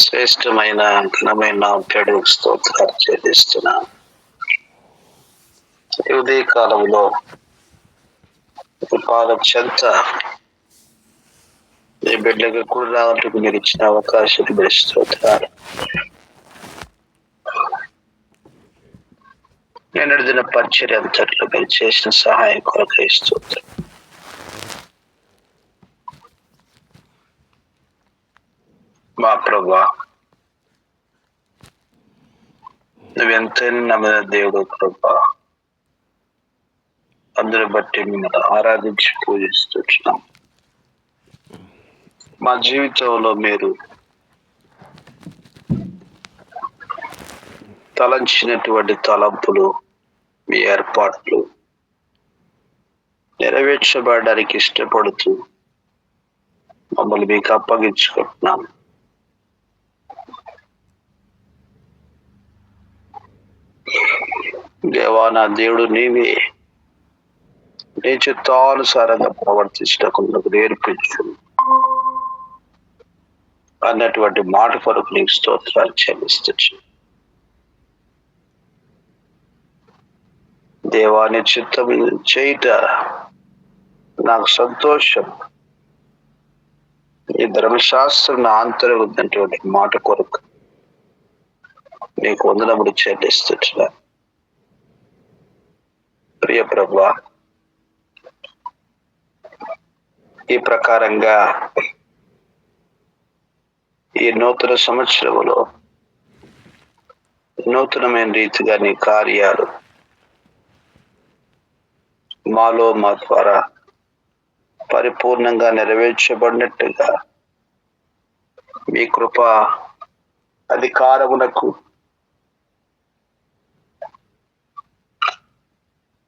శ్రేష్టమైన ఘనమైన పేరుకు స్తోత్రాలు చెల్లిస్తున్నాను. ఈ ఉదయ కాలంలో పాద చెంత ఈ బిడ్డకు కూడా రావటకు మీరు ఇచ్చిన అవకాశం స్తోత్రాలు. నేను అడిగిన పరిచర్య అంతట్లో మీరు చేసిన సహాయం కొరకు స్తోత్రం. మా ప్రభా, నువ్వెంతైనా నమ్మిన దేవుడు ప్రభా, అందరూ బట్టి మిమ్మల్ని ఆరాధించి పూజిస్తున్నాం. మా జీవితంలో మీరు తలంచినటువంటి తలంపులు, మీ ఏర్పాట్లు నెరవేర్చబడడానికి ఇష్టపడుతూ మమ్మల్ని మీకు అప్పగించుకుంటున్నాం. దేవా, నా దేవుడు నీవే, నీ చిత్తానుసారంగా ప్రవర్తించటకు నాకు నేర్పించు అన్నటువంటి మాట కొరకు నీకు స్తోత్రాలు చెల్లిస్తూ, దేవాని చిత్తం చేయుట నాకు సంతోషం. ఈ ధర్మశాస్త్రం నా ఆంతరం ఉన్నటువంటి మాట కొరకు నీకు వందనములు చెల్లిస్తున్నా. ప్రియ ప్రభువా, ఈ ప్రకారంగా ఈ నూతన సంవత్సరంలో నూతనమైన రీతిగా నీ కార్యాలు మాలో మా ద్వారా పరిపూర్ణంగా నెరవేర్చబడినట్టుగా మీ కృప అధికారమునకు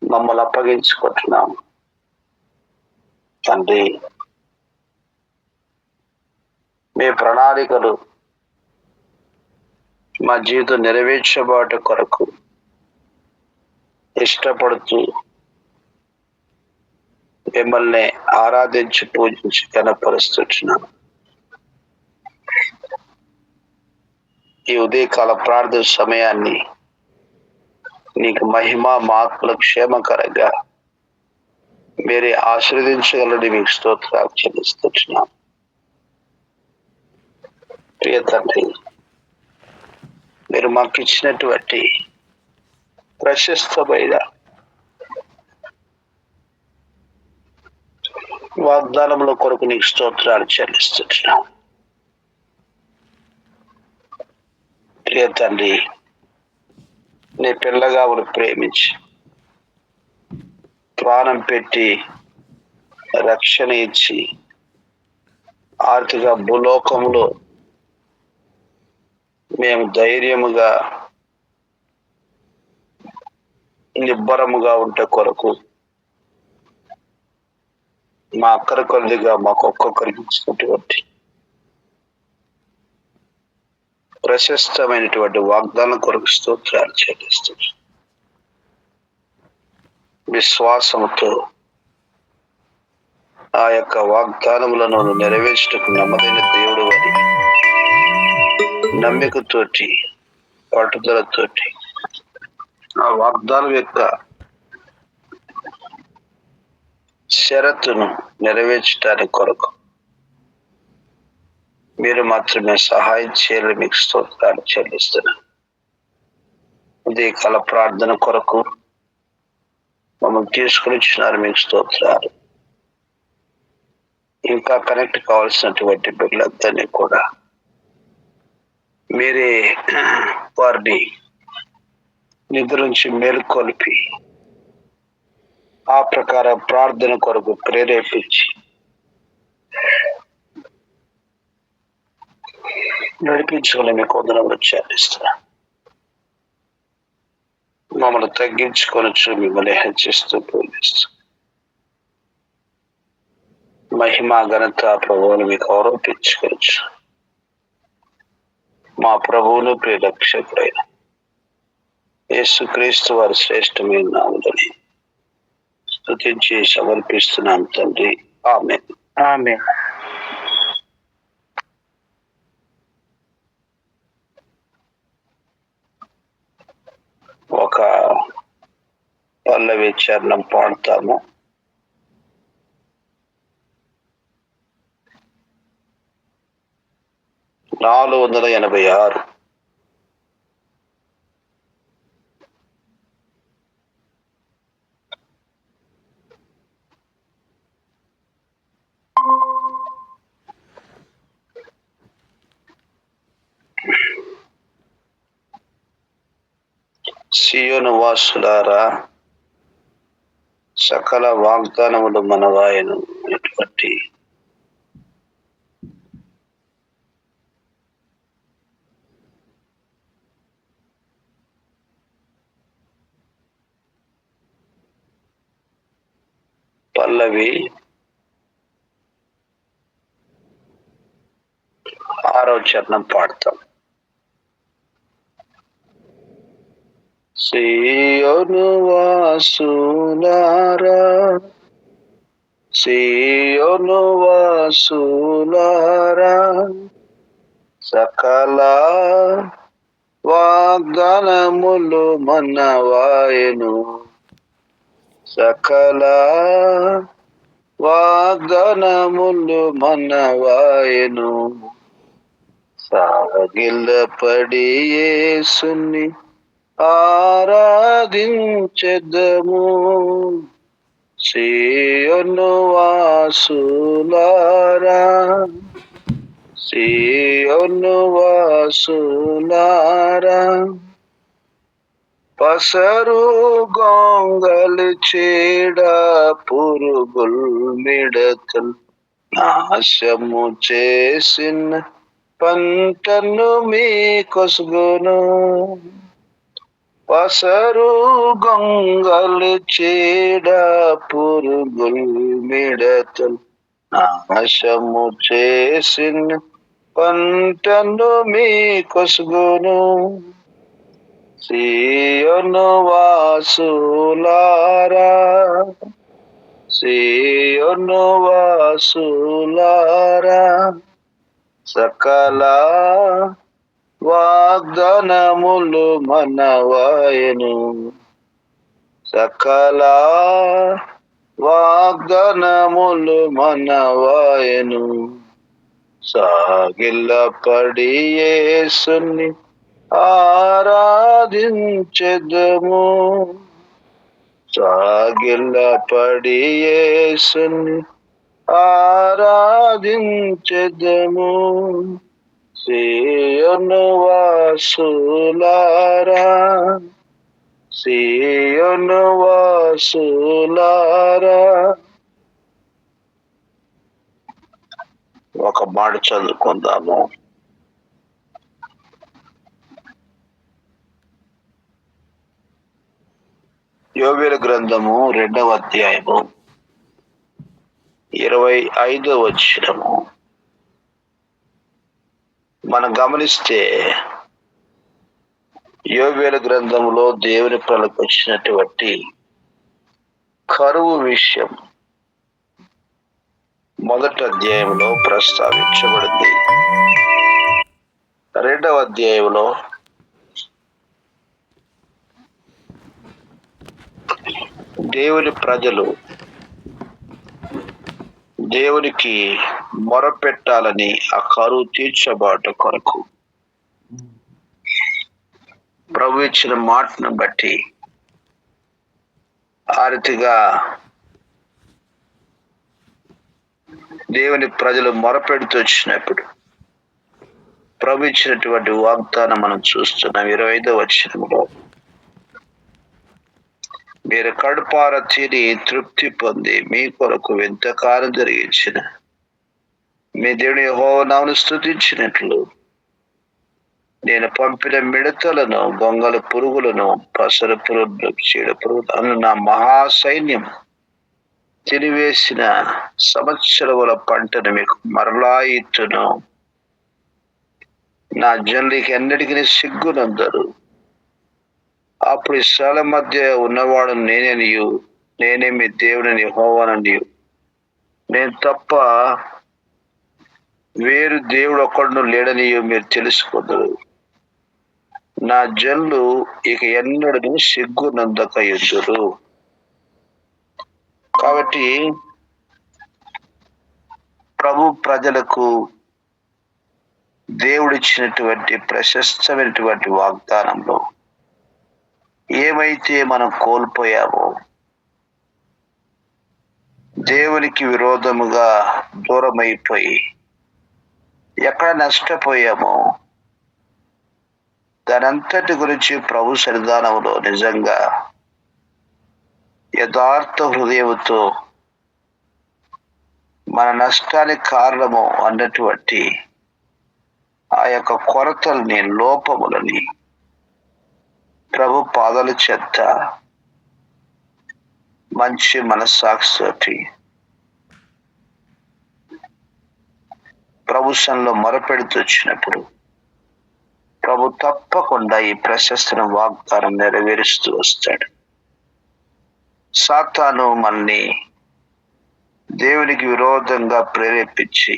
మమ్మల్ని అప్పగించుకుంటున్నాము. తండ్రి, మీ ప్రణాళికలు మా జీవితం నెరవేర్చబడ కొరకు ఇష్టపడుతూ మిమ్మల్ని ఆరాధించి పూజించి కనపరుస్తున్నాను. ఈ ఉదయకాల ప్రార్థన సమయాన్ని నీకు మహిమ, మాత్మల క్షేమకరంగా మీరే ఆశీర్వదించగలని మీకు స్తోత్రాలు చెల్లిస్తున్నాను. ప్రియ తండ్రి, మీరు మాకు ఇచ్చినటువంటి ప్రశస్తమైన వాగ్దానముల కొరకు నీకు స్తోత్రాలు చెల్లిస్తున్నాను. ప్రియ తండ్రి, నీ పిల్లగా ప్రేమించి ప్రాణం పెట్టి రక్షణ ఇచ్చి ఆర్థిక భూలోకంలో మేము ధైర్యముగా నిబ్బరముగా ఉంటే కొరకు మా అక్కర కొద్దిగా మాకు ఒక్కొక్కరికి ఇచ్చినటువంటి ప్రశస్తమైనటువంటి వాగ్దానం కొరకు స్తోత్రాలు చెల్లిస్తున్నాను. విశ్వాసముతో ఆ యొక్క వాగ్దానములను నెరవేర్చటకు నమ్మదైన దేవుడు అని నమ్మికతోటి, పట్టుదలతోటి ఆ వాగ్దానం యొక్క షరతును నెరవేర్చడానికి కొరకు మీరు మాత్రమే సహాయం చేయాలని మీకు స్తోత్రాలు చెల్లిస్తున్నాను. ఉదయ కాల ప్రార్థన కొరకు మమ్మల్ని తీసుకుని ఇచ్చినారు, మీకు స్తోత్రాలు. ఇంకా కనెక్ట్ కావాల్సినటువంటి బిడ్డలందరినీ కూడా మీరే వారిని నిద్ర నుంచి మేలుకొల్పి ఆ ప్రకారం ప్రార్థన కొరకు ప్రేరేపించి నడిపించుకుని మీకు వందనములు చెల్లిస్తున్నా. మమ్మల్ని తగ్గించుకొనొచ్చు, మిమ్మల్ని హెచ్చిస్తూ పూజిస్తూ మహిమ ఘనత ప్రభువుని మీకు ఆరోపించుకోవచ్చు. మా ప్రభువును ప్రియ రక్షకుడైన యేసుక్రీస్తు వారి శ్రేష్టమైన నామములో స్తుతించి సమర్పిస్తున్నాం తండ్రి. ఆమేన్. ఆమేన్. పల్లవి చరణం పాడతాము. నాలుగు 486. సియోను వాసులారా, సకల వాగ్దానములు మనవాయను బట్టి పల్లవి 6వ చరణం పాడతాం. సియోను వాసులారా, సియోను వాసులారా, సకల వాగ్దానములు మనవాయను, సకల వాగ్దానములు మనవాయను. సాగిలపడి యేసుని ఆరాధించెదము, సియోను వాసులారా, సియోను వాసులారా, పసరు గొంగలి చీడ పురుగుల్ మిడతల్ నాశము చేసిన పంటను మీ కొసుగును. పసరు గొంగలి చీడ పురుగుల్ మిడతల్ నాశము చేసిన పంటను మీ కొసుగును. సియోను వాసులారా, సియోను వాసులారా, సకల వాగ్దానములు మనవాయను, సకల వాగ్దానములు మనవాయను. సాగిలపడి యేసుని ఆరాధించెదము, సాగిలపడి యేసుని ఆరాధించెదము, సియోను వాసులారా, సియోను వాసులారా. ఒక మాట చదువుకుందాము. యోవేలు గ్రంథము 2వ అధ్యాయము 25వ వచనము మనం గమనిస్తే, యోవేలు గ్రంథంలో దేవుని ప్రజలకు వచ్చినటువంటి కరువు విషయం మొదటి అధ్యాయంలో ప్రస్తావించబడింది. 2వ అధ్యాయంలో దేవుని ప్రజలు దేవునికి మొరపెట్టాలని ఆ కరువు తీర్చబాట కొరకు ప్రభు ఇచ్చిన మాటను బట్టి ఆ రీతిగా దేవుని ప్రజలు మొరపెడుతూ వచ్చినప్పుడు ప్రభు ఇచ్చినటువంటి వాగ్దానం మనం చూస్తున్నాం. 25వ వచనంలో, మీరు కడుపార తిని తృప్తి పొంది మీ కొరకు ఎంతకాలం జరిగించిన మీ దేవుని యెహోవా నామమును స్తుతించినట్లు నేను పంపిన మిడతలను, గొంగళ పురుగులను, పసర పురుగులను, చీడ పురుగులను నా మహాసైన్యం తినివేసిన సంవత్సరముల పంటను మీకు మరలా ఇచ్చును. నా జనులకి ఎన్నటికీ సిగ్గునందరు. అప్పుడు ఇశ్రాయేలు మధ్య ఉన్నవాడు నేనేనియు, నేనే మీ దేవుని యెహోవాననియు, నేను తప్ప వేరు దేవుడు ఒక్కడును లేడనియు మీరు తెలుసుకుందరు. నా జనులు ఇక ఎన్నడూ సిగ్గునందక యుద్ధురు. కాబట్టి ప్రభు ప్రజలకు దేవుడిచ్చినటువంటి ప్రశస్తమైనటువంటి వాగ్దానంలో ఏమైతే మనం కోల్పోయామో, దేవునికి విరోధముగా దూరమైపోయి ఎక్కడ నష్టపోయామో దానంతటి గురించి ప్రభు సన్నిధానంలో నిజంగా యథార్థ హృదయంతో మన నష్టానికి కారణము అన్నటువంటి ఆ యొక్క కొరతల్ని, లోపములని ప్రభు పాదాల చెత్త మంచి మనస్సాక్షితోటి ప్రభు సన్నిధిలో మొరపెడుతూ వచ్చినప్పుడు ప్రభు తప్పకుండా ఈ ప్రశస్తన వాగ్దానం నెరవేరుస్తూ వస్తాడు. సాతాను మనల్ని దేవునికి విరోధంగా ప్రేరేపించి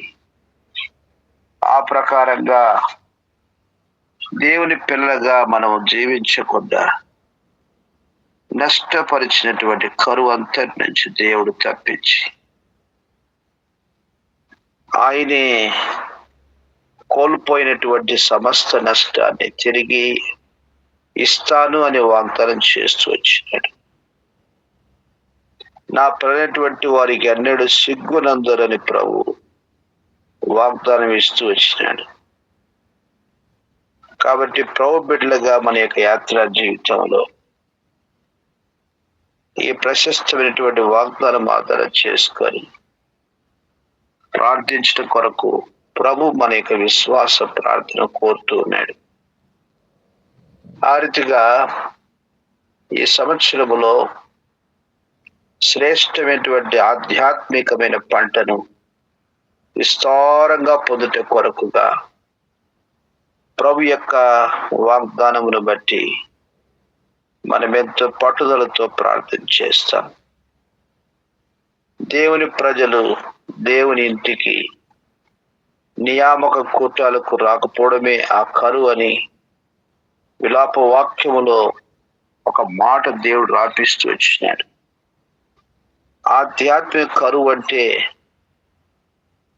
ఆ ప్రకారంగా దేవుని పిల్లలుగా మనం జీవించకుండా నష్టపరిచినటువంటి కరువు అంతటి నుంచి దేవుడు తప్పించి ఆయనే కోల్పోయినటువంటి సమస్త నష్టాన్ని తిరిగి ఇస్తాను అని వాగ్దానం చేస్తూ వచ్చినాడు. నా ప్రియమైనటువంటి వారికి అన్నిడు సిగ్గునందరని ప్రభు వాగ్దానం ఇస్తూ వచ్చినాడు. కాబట్టి ప్రభు బిడ్డలుగా మన యొక్క యాత్రా జీవితంలో ఈ ప్రశస్తమైనటువంటి వాగ్దానం ఆధారం చేసుకొని ప్రార్థించడం కొరకు ప్రభు మన యొక్క విశ్వాస ప్రార్థన కోరుతూ ఉన్నాడు. ఆ రీతిగా ఈ సంవత్సరములో శ్రేష్టమైనటువంటి ఆధ్యాత్మికమైన పంటను విస్తారంగా పొందుట కొరకుగా ప్రభు యొక్క వాగ్దానమును బట్టి మనం ఎంతో పట్టుదలతో ప్రార్థన చేస్తాం. దేవుని ప్రజలు దేవుని ఇంటికి నియామక కూటాలకు రాకపోవడమే ఆ కరువు అని విలాప వాక్యములో ఒక మాట దేవుడు రాపిస్తూ వచ్చినాడు. ఆధ్యాత్మిక కరువు అంటే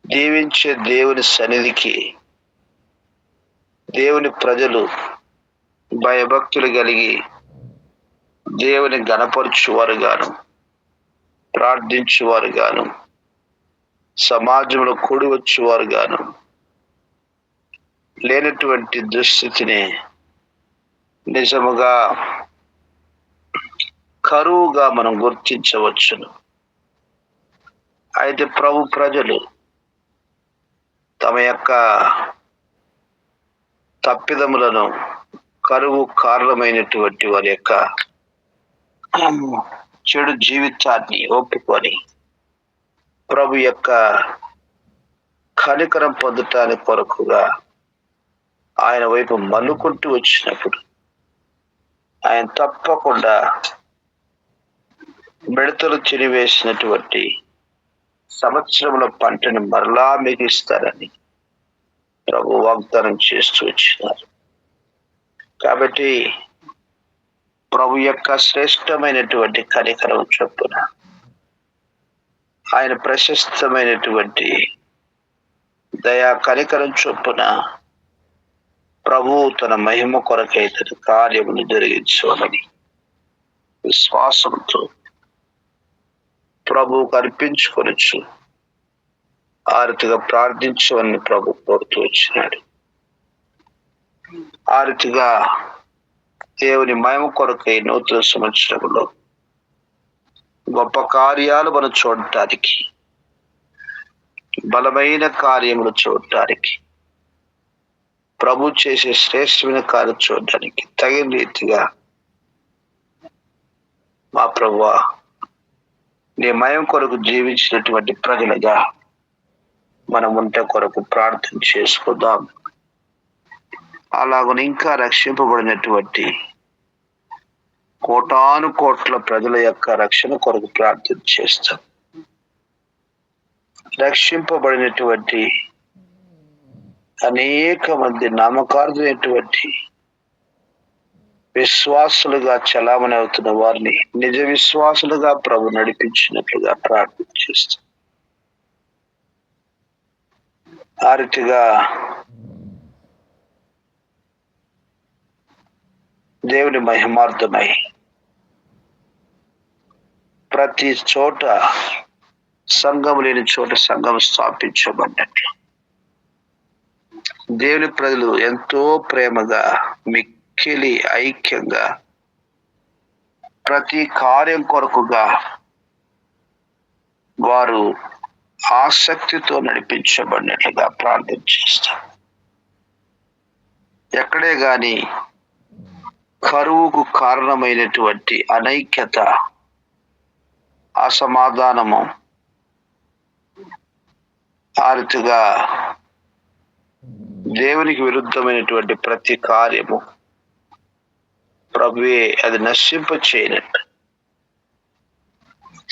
జీవించే దేవుని సన్నిధికి దేవుని ప్రజలు భయభక్తులు కలిగి దేవుని గణపరచువారు గాను, ప్రార్థించువారు గాను, సమాజంలో కూడి వచ్చేవారు గాను లేనటువంటి దుస్థితిని నిజముగా కరువుగా మనం గుర్తించవచ్చును. అయితే ప్రభు ప్రజలు తమ యొక్క తప్పిదములను, కరువు కారణమైనటువంటి వారి యొక్క చెడు జీవితాన్ని ఒప్పుకొని ప్రభు యొక్క కనికరం పొందటానికి కొరకుగా ఆయన వైపు మల్లుకుంటూ వచ్చినప్పుడు ఆయన తప్పకుండా మిడతలు చిరివేసినటువంటి సంవత్సరముల పంటను మరలా మిగిస్తారని ప్రభు వాగ్దానం చేస్తూ వచ్చినారు. కాబట్టి ప్రభు యొక్క శ్రేష్టమైనటువంటి కనికరం చొప్పున ఆయన ప్రశస్తమైనటువంటి దయా కనికరం చొప్పున ప్రభు తన మహిమ కొరకై తన కార్యమును జరిగించాలని విశ్వాసంతో ప్రభువుకు అర్పించుకొనొచ్చు ఆ రీతిగా ప్రార్థించమని ప్రభు కోరుతూ వచ్చినాడు. ఆ రీతిగా దేవుని మహిమ కొరకై నూతన సంవత్సరంలో గొప్ప కార్యాలు మనం చూడటానికి, బలమైన కార్యములు చూడటానికి, ప్రభు చేసే శ్రేష్టమైన కార్యం చూడడానికి తగిన రీతిగా మా ప్రభువా నీ మయం కొరకు జీవించినటువంటి ప్రజలుగా మనం ఉంటే కొరకు ప్రార్థన చేసుకుందాం. అలాగని ఇంకా రక్షింపబడినటువంటి కోటాను కోట్ల ప్రజల యొక్క రక్షణ కొరకు ప్రార్థన చేస్తాం. రక్షింపబడినటువంటి అనేక మంది నామకార్థమైనటువంటి విశ్వాసులుగా చలామణి అవుతున్న వారిని నిజ విశ్వాసులుగా ప్రభు నడిపించినట్లుగా ప్రార్థన చేస్తాం. ఆ రీతిగా దేవుని మహిమార్థమై ప్రతి చోట సంఘం లేని చోట సంఘం స్థాపించబడినట్లు దేవుని ప్రజలు ఎంతో ప్రేమగా మిక్కిలి ఐక్యంగా ప్రతి కార్యం కొరకుగా వారు ఆసక్తితో నడిపించబడినట్లుగా ప్రార్థన చేస్తారు. ఎక్కడే గాని కరువుకు కారణమైనటువంటి అనైక్యత, అసమాధానము, ఆ రీతిగా దేవునికి విరుద్ధమైనటువంటి ప్రతి కార్యము ప్రభువే అది నశింప చేయనట్టు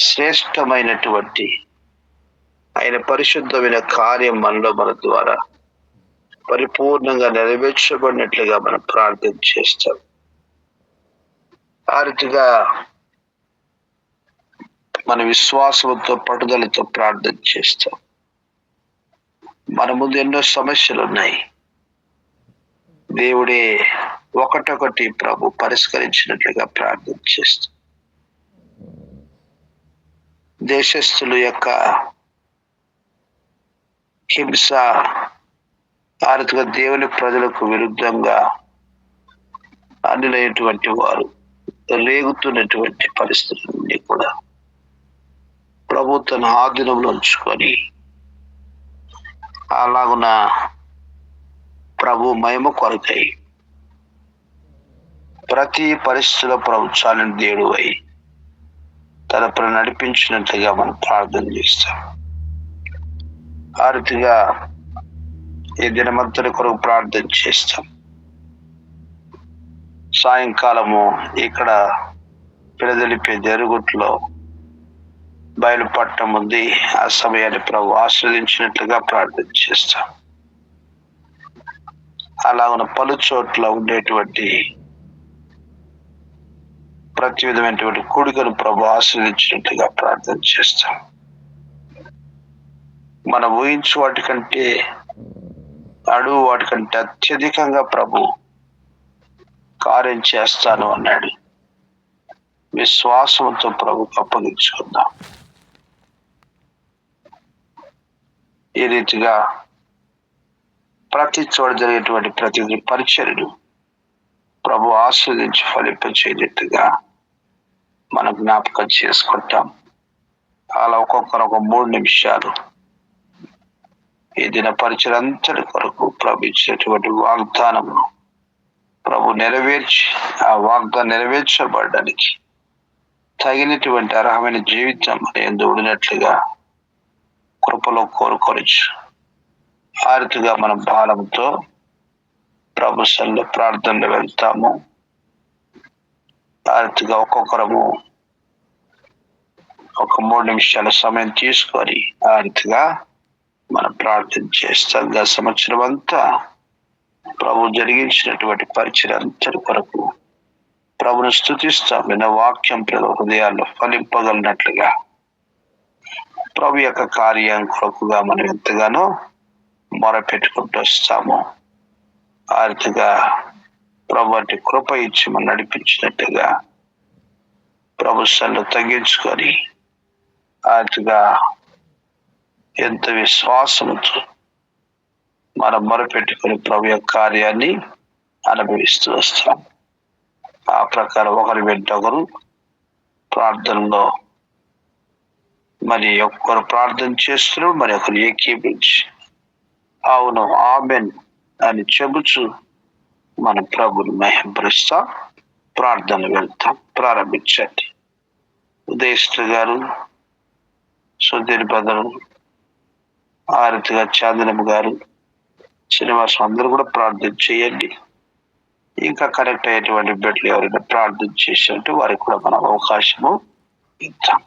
శ్రేష్టమైనటువంటి ఆయన పరిశుద్ధమైన కార్యం మనలో మన ద్వారా పరిపూర్ణంగా నెరవేర్చబడినట్లుగా మనం ప్రార్థన చేస్తాం. ఆ రీతిగా మన విశ్వాసంతో పట్టుదలతో ప్రార్థన చేస్తాం. మన ముందు ఎన్నో సమస్యలు ఉన్నాయి. దేవుడే ఒకటొకటి ప్రభు పరిష్కరించినట్లుగా ప్రార్థన చేస్తాం. దేశస్థుల యొక్క హింస, ఆ రీతిగా దేవుని ప్రజలకు విరుద్ధంగా అన్యులైనటువంటి వారు రేగుతున్నటువంటి పరిస్థితులన్నీ కూడా ప్రభు తన ఆధీనంలో ఉంచుకొని అలాగున ప్రభు మహిమ కొరకై ప్రతి పరిస్థితిలో ప్రభు చాలని దేవుడు అయి తన నడిపించినట్లుగా మనం ప్రార్థన చేస్తాం. ఆ రీతిగా ఈ దినమంతటి కొరకు ప్రార్థన చేస్తాం. సాయంకాలము ఇక్కడ పిలదలిపే జరుగుట్లో బయలుపడటం ఉంది. ఆ సమయాన్ని ప్రభు ఆస్వాదించినట్లుగా ప్రార్థన చేస్తాం. అలాగున పలు చోట్ల ఉండేటువంటి ప్రతి విధమైనటువంటి కూడికను ప్రభు ఆస్వాదించినట్లుగా ప్రార్థన చేస్తాం. మనం ఊహించు వాటికంటే అడుగు వాటికంటే అత్యధికంగా ప్రభు కార్యం చేస్తాను అన్నాడు. విశ్వాసంతో ప్రభుకు అప్పగించుకుందాం. ఈ రీతిగా ప్రతి చోట జరిగేటువంటి ప్రతి పరిచర్యను ప్రభు ఆస్వాదించి ఫలింపచేయనట్టుగా మనం జ్ఞాపకం చేసుకుంటాం. అలా ఒక్కొక్కరు ఒక 3 నిమిషాలు ఈ దిన పరిచయంతటి కొరకు ప్రభు ఇచ్చినటువంటి వాగ్దానము ప్రభు నెరవేర్చి ఆ వాగ్దానం నెరవేర్చబడడానికి తగినటువంటి అర్హమైన జీవితం ఎందు ఉండినట్లుగా కృపలో కోరుకోవచ్చు. ఆ రీతిగా మన భారంతో ప్రభు సన్నిధిలో ప్రార్థనలు వెళ్తాము. ఆ రీతిగా ఒక్కొక్కరము ఒక 3 నిమిషాల సమయం తీసుకొని ఆ రీతిగా మనం ప్రార్థన చేస్తాం. గత సంవత్సరం అంతా ప్రభు జరిగించినటువంటి పరిచయం అంతటి కొరకు ప్రభును స్తుతిస్తాం. విన్న వాక్యం ప్రభు హృదయాల్లో ఫలింపగలిగినట్లుగా ప్రభు యొక్క కార్యం కొరకుగా మనం ఎంతగానో మొరపెట్టుకుంటూ వస్తాము. ఆ రీతిగా ప్రభు అంటే కృప ఇచ్చి మనం నడిపించినట్టుగా ప్రభు సన్నిధిలో తగ్గించుకొని ఆ రీతిగా ఎంత విశ్వాసంతో మనం మొరపెట్టుకుని ప్రభు యొక్క కార్యాన్ని అనుభవిస్తూ వస్తాం. ఆ ప్రకారం ఒకరి వెంట ఒకరు ప్రార్థనలో మరి ఒక్కరు ప్రార్థన చేస్తున్నారు, మరి ఒకరు ఏకీపించి అవును ఆమెన్ అని చెబుచు మన ప్రభుని మహింపరుస్తా ప్రార్థన వెళ్తాం. ప్రారంభించండి. ఉదయశ్రీ గారు, సుధీర్ బదరు, ఆ రీతిగా చాందనమ్మ గారు, శ్రీనివాసం అందరూ కూడా ప్రార్థన చేయండి. ఇంకా కనెక్ట్ అయ్యేటువంటి బిడ్డలు ఎవరైనా ప్రార్థన చేసినట్టు వారికి కూడా మనం అవకాశము ఇద్దాం.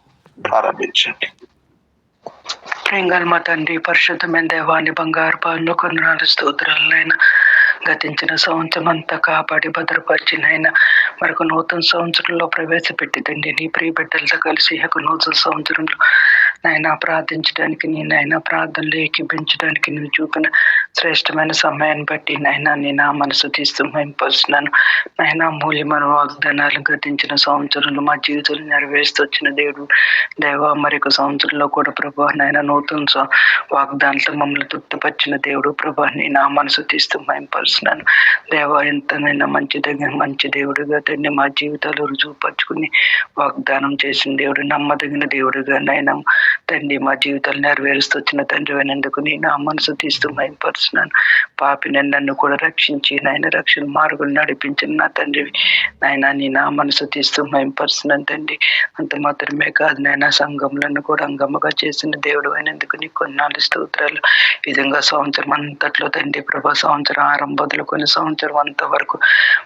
ప్రారంభించండి. ప్రింగల్ మా తండ్రి, పరిశుద్ధమైన దేవాన్ని బంగారు పాలు కొందనాలు స్తోత్రాలైనా గతించిన సంవత్సరం అంతా కాపాడి భద్రపరిచినైనా మరొక నూతన సంవత్సరంలో ప్రవేశపెట్టి తండ్రి నీ ప్రియ బిడ్డలతో కలిసి ఈ యొక్క నూతన సంవత్సరంలో నాయన ప్రార్థించడానికి నాయన ప్రార్థనలు ఏకీపించడానికి నువ్వు చూపిన శ్రేష్టమైన సమయాన్ని బట్టి నాయన నీ నా మనసు తీస్తూ మేంపరుస్తున్నాను. నాయన మూల్యమైన వాగ్దానాలు గతించిన సంవత్సరంలో మా జీవితంలో నెరవేరుస్తూ వచ్చిన దేవుడు దేవ మరొక సంవత్సరంలో కూడా ప్రభా నాయన నూతన వాగ్దానాలతో మమ్మల్ని తృప్తిపరిచిన దేవుడు ప్రభా నీ నా మనసు తీస్తూ మేంపరుస్తున్నాను. దేవ ఎంతనైనా మంచి దేవుడుగా తండ్రి మా జీవితాలు రుజువుపరుచుకుని వాగ్దానం చేసిన దేవుడు నమ్మదగిన దేవుడుగా నాయన తండ్రి మా జీవితాలు నెరవేరుస్తూ వచ్చిన తండ్రి అయినందుకు నీ నా మనసు తీస్తూ మేంపరుస్తున్నాను. పాపిని నన్ను కూడా రక్షించి నాయన రక్షణ మార్గం నడిపించిన నా తండ్రి నాయన నీ నా మనసు తీస్తూ మేంపరుస్తున్నాను తండ్రి. అంత మాత్రమే కాదు నాయన సంఘంలో కూడా అంగమ్మగా చేసిన దేవుడు అయినందుకు నీ కొన్నాళ్ళు స్తోత్రాలు. ఈ విధంగా సంవత్సరం అంతట్లో తండ్రి ప్రభా సంవత్సరం ఆరంభం మొదలుకొని సంవత్సరం అంతవరకు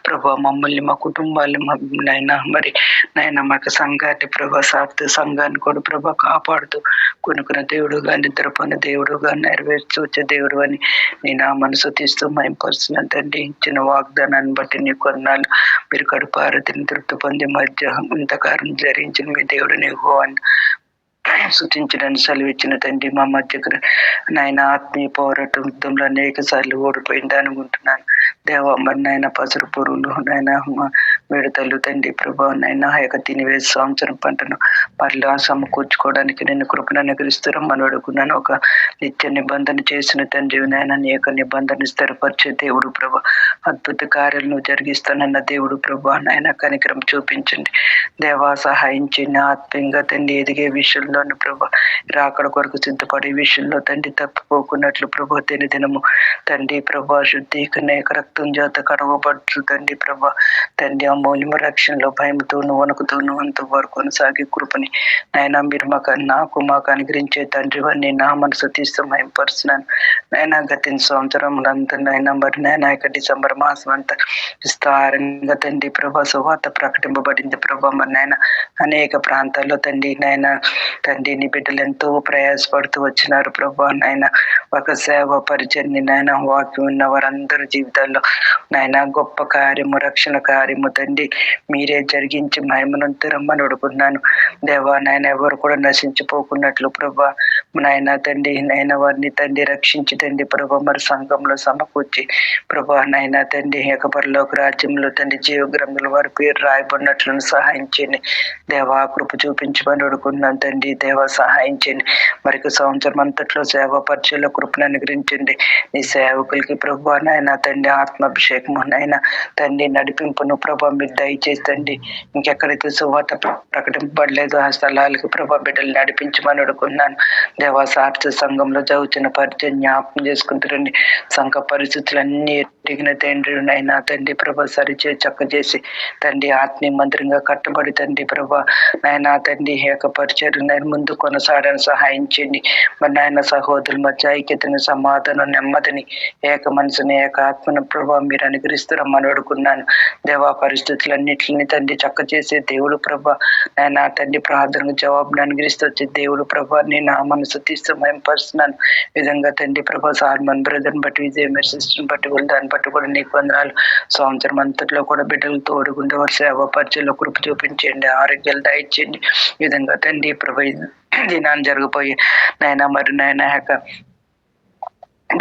ప్రభా మమ్మల్ని మా కుటుంబాన్ని నాయన మరి నాయన మాకు సంఘాన్ని ప్రభా సార్థ సంఘాన్ని కూడా ప్రభా కాపాడుతూ కొనుక్కున్న దేవుడుగా నిద్రపోయిన దేవుడుగా నెరవేర్చి వచ్చే దేవుడు అని నీ నా మనసు తీస్తూ మేంపరుస్తున్నాను తండ్రి. ఇచ్చిన వాగ్దానాన్ని బట్టి నీ కొన్నాళ్ళు మీరు కడుపారతిని తృప్తి పొంది మధ్య ఇంతకారం ధరించిన మీ దేవుడు నీకు సూచించడానికి సెలవిచ్చిన తండ్రి మా మధ్యకు నాయన ఆత్మీయ పోరాటం యుద్ధంలో అనేక సార్లు ఓడిపోయింది అనుకుంటున్నాను దేవ. మరి నాయన పసరు పురుగులు నాయన మిడతలు తండ్రి ప్రభా నాయన ఆ యొక్క తినివేసి సంవత్సరం పంటను మరలా సమకూర్చుకోవడానికి నేను కృపను అనుగ్రహిస్తారమ్మని అడుగున్నాను. ఒక నిత్య నిబంధన చేసిన తండ్రి నాయన నీ యొక్క నిబంధన స్థిరపరిచే దేవుడు ప్రభా అద్భుత కార్యాలను జరిగిస్తానన్న దేవుడు ప్రభా నాయన కనికరం చూపించండి దేవా. సహాయం చేయండి ఆత్మీయంగా తండ్రి ఎదిగే విషయంలో ప్రభా రాకడ కొరకు సిద్ధపడే విషయంలో తండ్రి తప్పిపోకున్నట్లు ప్రభా దినము తండ్రి ప్రభా శుద్ధీకరణ రక్తం చేత కడవబడుతూ తండ్రి ప్రభా తండ్రి అమూల్యమ రక్షణలో భయంతోను వణుకుతోను అంతవరకు కొనసాగే కృపని నాయన మీరు నాకు అనుగ్రహించే తండ్రి అని నా మనసు తీస్తూ మేంపరుస్తున్నాను నాయన. గత సంవత్సరం అంతా నాయన మరి నాయన యొక్క డిసెంబర్ మాసం అంతా విస్తారంగా తండ్రి ప్రభా సువార్త ప్రకటింపబడింది ప్రభా. మరి నాయన అనేక ప్రాంతాల్లో తండ్రి నాయన తండ్రి నీ బిడ్డలు ఎంతో ప్రయాసపడుతూ వచ్చినారు ప్రభా నాయన. ఒక సేవ పరిచర్ని నాయన వాక్యం ఉన్న వారందరి జీవితాల్లో నాయన గొప్ప కార్యము రక్షణ కార్యము తండ్రి మీరే జరిగించి మహిమనంతా రమ్మని అడుగుతున్నాను దేవా. నాయన ఎవరు కూడా నశించిపోకున్నట్లు ప్రభా నాయన తండ్రి నాయన వారిని తండ్రి రక్షించి తండ్రి ప్రభా మరి సంఘంలో సమకూర్చి ప్రభా నాయన తండ్రి ఏకపరలోక రాజ్యంలో తండ్రి జీవగ్రంథుల వారి పేరు రాయబడినట్లను సహాయం చేయండి దేవా. కృప చూపించమని అడుగుతున్నాను తండ్రి దేవ. సహాయం చేయండి మరొక సంవత్సరం అంతట్లో సేవా పరిచయంలో కృపను అనుగ్రహించండి. నీ సేవకులకి ప్రభా నాయన తండ్రి ఆత్మాభిషేకము నాయన తండ్రి నడిపింపును ప్రభా మీరు దయచేసి తండ్రి ఇంకెక్కడైతే సువార్త ప్రకటింపబడలేదు ఆ స్థలాలకి ప్రభా బిడ్డలు నడిపించమని అడుగుతున్నాను దేవా. సార్థ సంఘంలో జరుగుతున్న పరిచయం జ్ఞాపకం చేసుకుంటారండి. సంఘ పరిస్థితులన్నీ ఎరిగిన తండ్రి నాయన తండ్రి ప్రభా సరిచే చక్క చేసి తండ్రి ఆత్మీయ మందిరంగా కట్టబడి తండ్రి ప్రభా నాయన తండ్రి ఏకపరిచారు నేను ముందు కొనసాగడానికి సహాయం చేయండి. మరి నాయన సహోదరుల మధ్య ఐక్యతను సమాధానం నెమ్మదిని ఏక మనసుని ఏక ఆత్మను ప్రభావ మీరు అనుగ్రహిస్తారమ్మని అడుగున్నాను దేవా. పరిస్థితులన్నింటినీ తండ్రి చక్క చేసే దేవుడు ప్రభా నాయన తండ్రి ప్రార్థనకు జవాబును అనుగ్రహిస్తూ వచ్చే దేవుడు ప్రభా నేను నా మనసు తీస్తూ మేంపరుస్తున్నాను విధంగా తండ్రి ప్రభా. సాల్మన్ బ్రదర్ని బట్టి విజయ సిస్టర్ని బట్టి దాన్ని బట్టి కూడా నీకు వందనాలు. సంవత్సరం అంతట్లో కూడా బిడ్డలు తోడుకుంటే వారి సేవ పరిచయంలో కృప చూపించండి ఆరోగ్యాలు దయచేయండి విధంగా తండ్రి ప్రభా. దినాన్ని జరగబోయే నాయన మరి నాయన యొక్క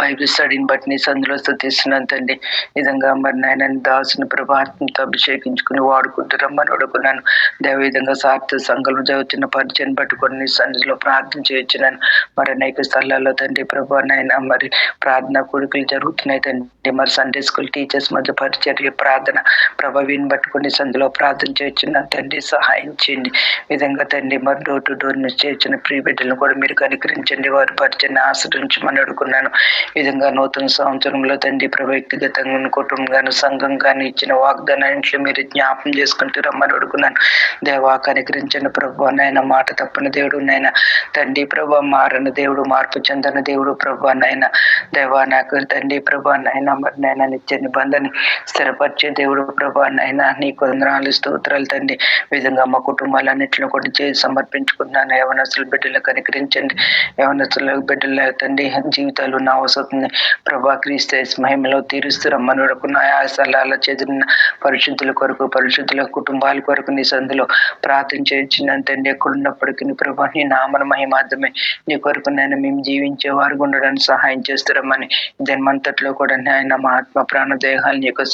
బైబిల్ స్టడీని బట్టి నీ సందులో స్థుతిస్తున్నాను తండ్రి విధంగా. మరి నాయన దాసుని ప్రభావంతో అభిషేకించుకుని వాడుకుంటారమ్మని అడుగున్నాను దేవ. విధంగా సార్థ సంఘంలో జరుగుతున్న పరిచయం బట్టి కూడా నీ సన్నిధిలో ప్రార్థన చేయొచ్చున్నాను. మరి అనేక స్థలాల్లో తండ్రి ప్రభా నాయన మరి ప్రార్థన కొడుకులు జరుగుతున్నాయి తండ్రి. మరి సండే స్కూల్ టీచర్స్ మధ్య పరిచర్య ప్రార్థన ప్రభావిని పట్టుకుని సందులో ప్రార్థన చేయొచ్చున్నాను తండ్రి. సహాయం చేయండి విధంగా తండ్రి. మరి డోర్ టు డోర్ నుంచి చేర్చిన ప్రియ బిడ్డలను కూడా మీరు కనికరించండి వారి పరిచయాన్ని ఆశ్రయించమని అడుగున్నాను విధంగా. నూతన సంవత్సరంలో తండ్రి ప్రభా వ్యక్తిగతంగా కుటుంబంగాను సంఘంగాను ఇచ్చిన వాగ్దానాన్ని మీరు జ్ఞాపం చేసుకుంటూ రమ్మని అడుగున్నాను దేవా. కనికరించండి ప్రభా నాయన. మాట తప్పని దేవుడు నాయన తండ్రి ప్రభా. మారని దేవుడు మార్పు చెందని దేవుడు ప్రభా నాయన దేవా. నాకు తండ్రి ప్రభా నాయన మరి నాయన నిత్య నిబంధన స్థిరపరిచే దేవుడు ప్రభా నాయన నీకు వందనాలు స్తోత్రాలు తండ్రి విధంగా. మా కుటుంబాలన్నింటిలో కూడా చేసి సమర్పించుకున్నాను. యవనస్తుల బిడ్డలు కనికరించండి. యవనస్తుల బిడ్డల తండ్రి జీవితాలు నా అవసరం ప్రభా క్రీస్తు మహిమలో తీరుస్తురమ్మని వరకు ఆయాసాల చెదిరిన పరిశుద్ధుల కొరకు పరిశుద్ధుల కుటుంబాల కొరకు నీ సందులో ప్రార్థన చేయించినంత ఎక్కడున్నప్పటికీ ప్రభా నీ నామన మహిమార్థమే నీ కొరకు నేను మేము జీవించే వారు ఉండడానికి సహాయం చేస్తారమ్మని జన్మంతట్లో కూడా ఆయన మా ఆత్మ ప్రాణ దేహాలు నీకు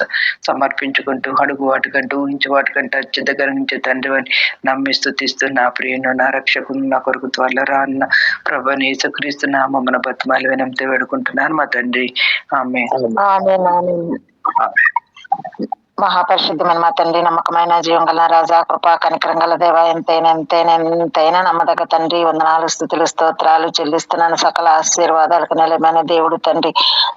సమర్పించుకుంటూ అడుగు వాటికంటూ ఊహించి వాటికంటే అత్యంత గర్వించే తండ్రి అని నమ్మి స్తుతిస్తూ నా ప్రియును నా రక్షకును నా కొరకు త్వరలో రాన్న ప్రభు యేసుక్రీస్తు నామమున బతిమాలి వినంతే వేడుకుంటున్నాను మా తండ్రి ఆమె మహాపరిశుద్ధమైన మా తండ్రి, నమ్మకమైన జీవం గల రాజా, కృపా కనికరం గల దేవ, ఎంతైనా నమ్మదగ్గ తండ్రి, వందనాలు స్తుతులు స్తోత్రాలు చెల్లిస్తున్నాను. సకల ఆశీర్వాదాలకు నిలమైన దేవుడు తండ్రి,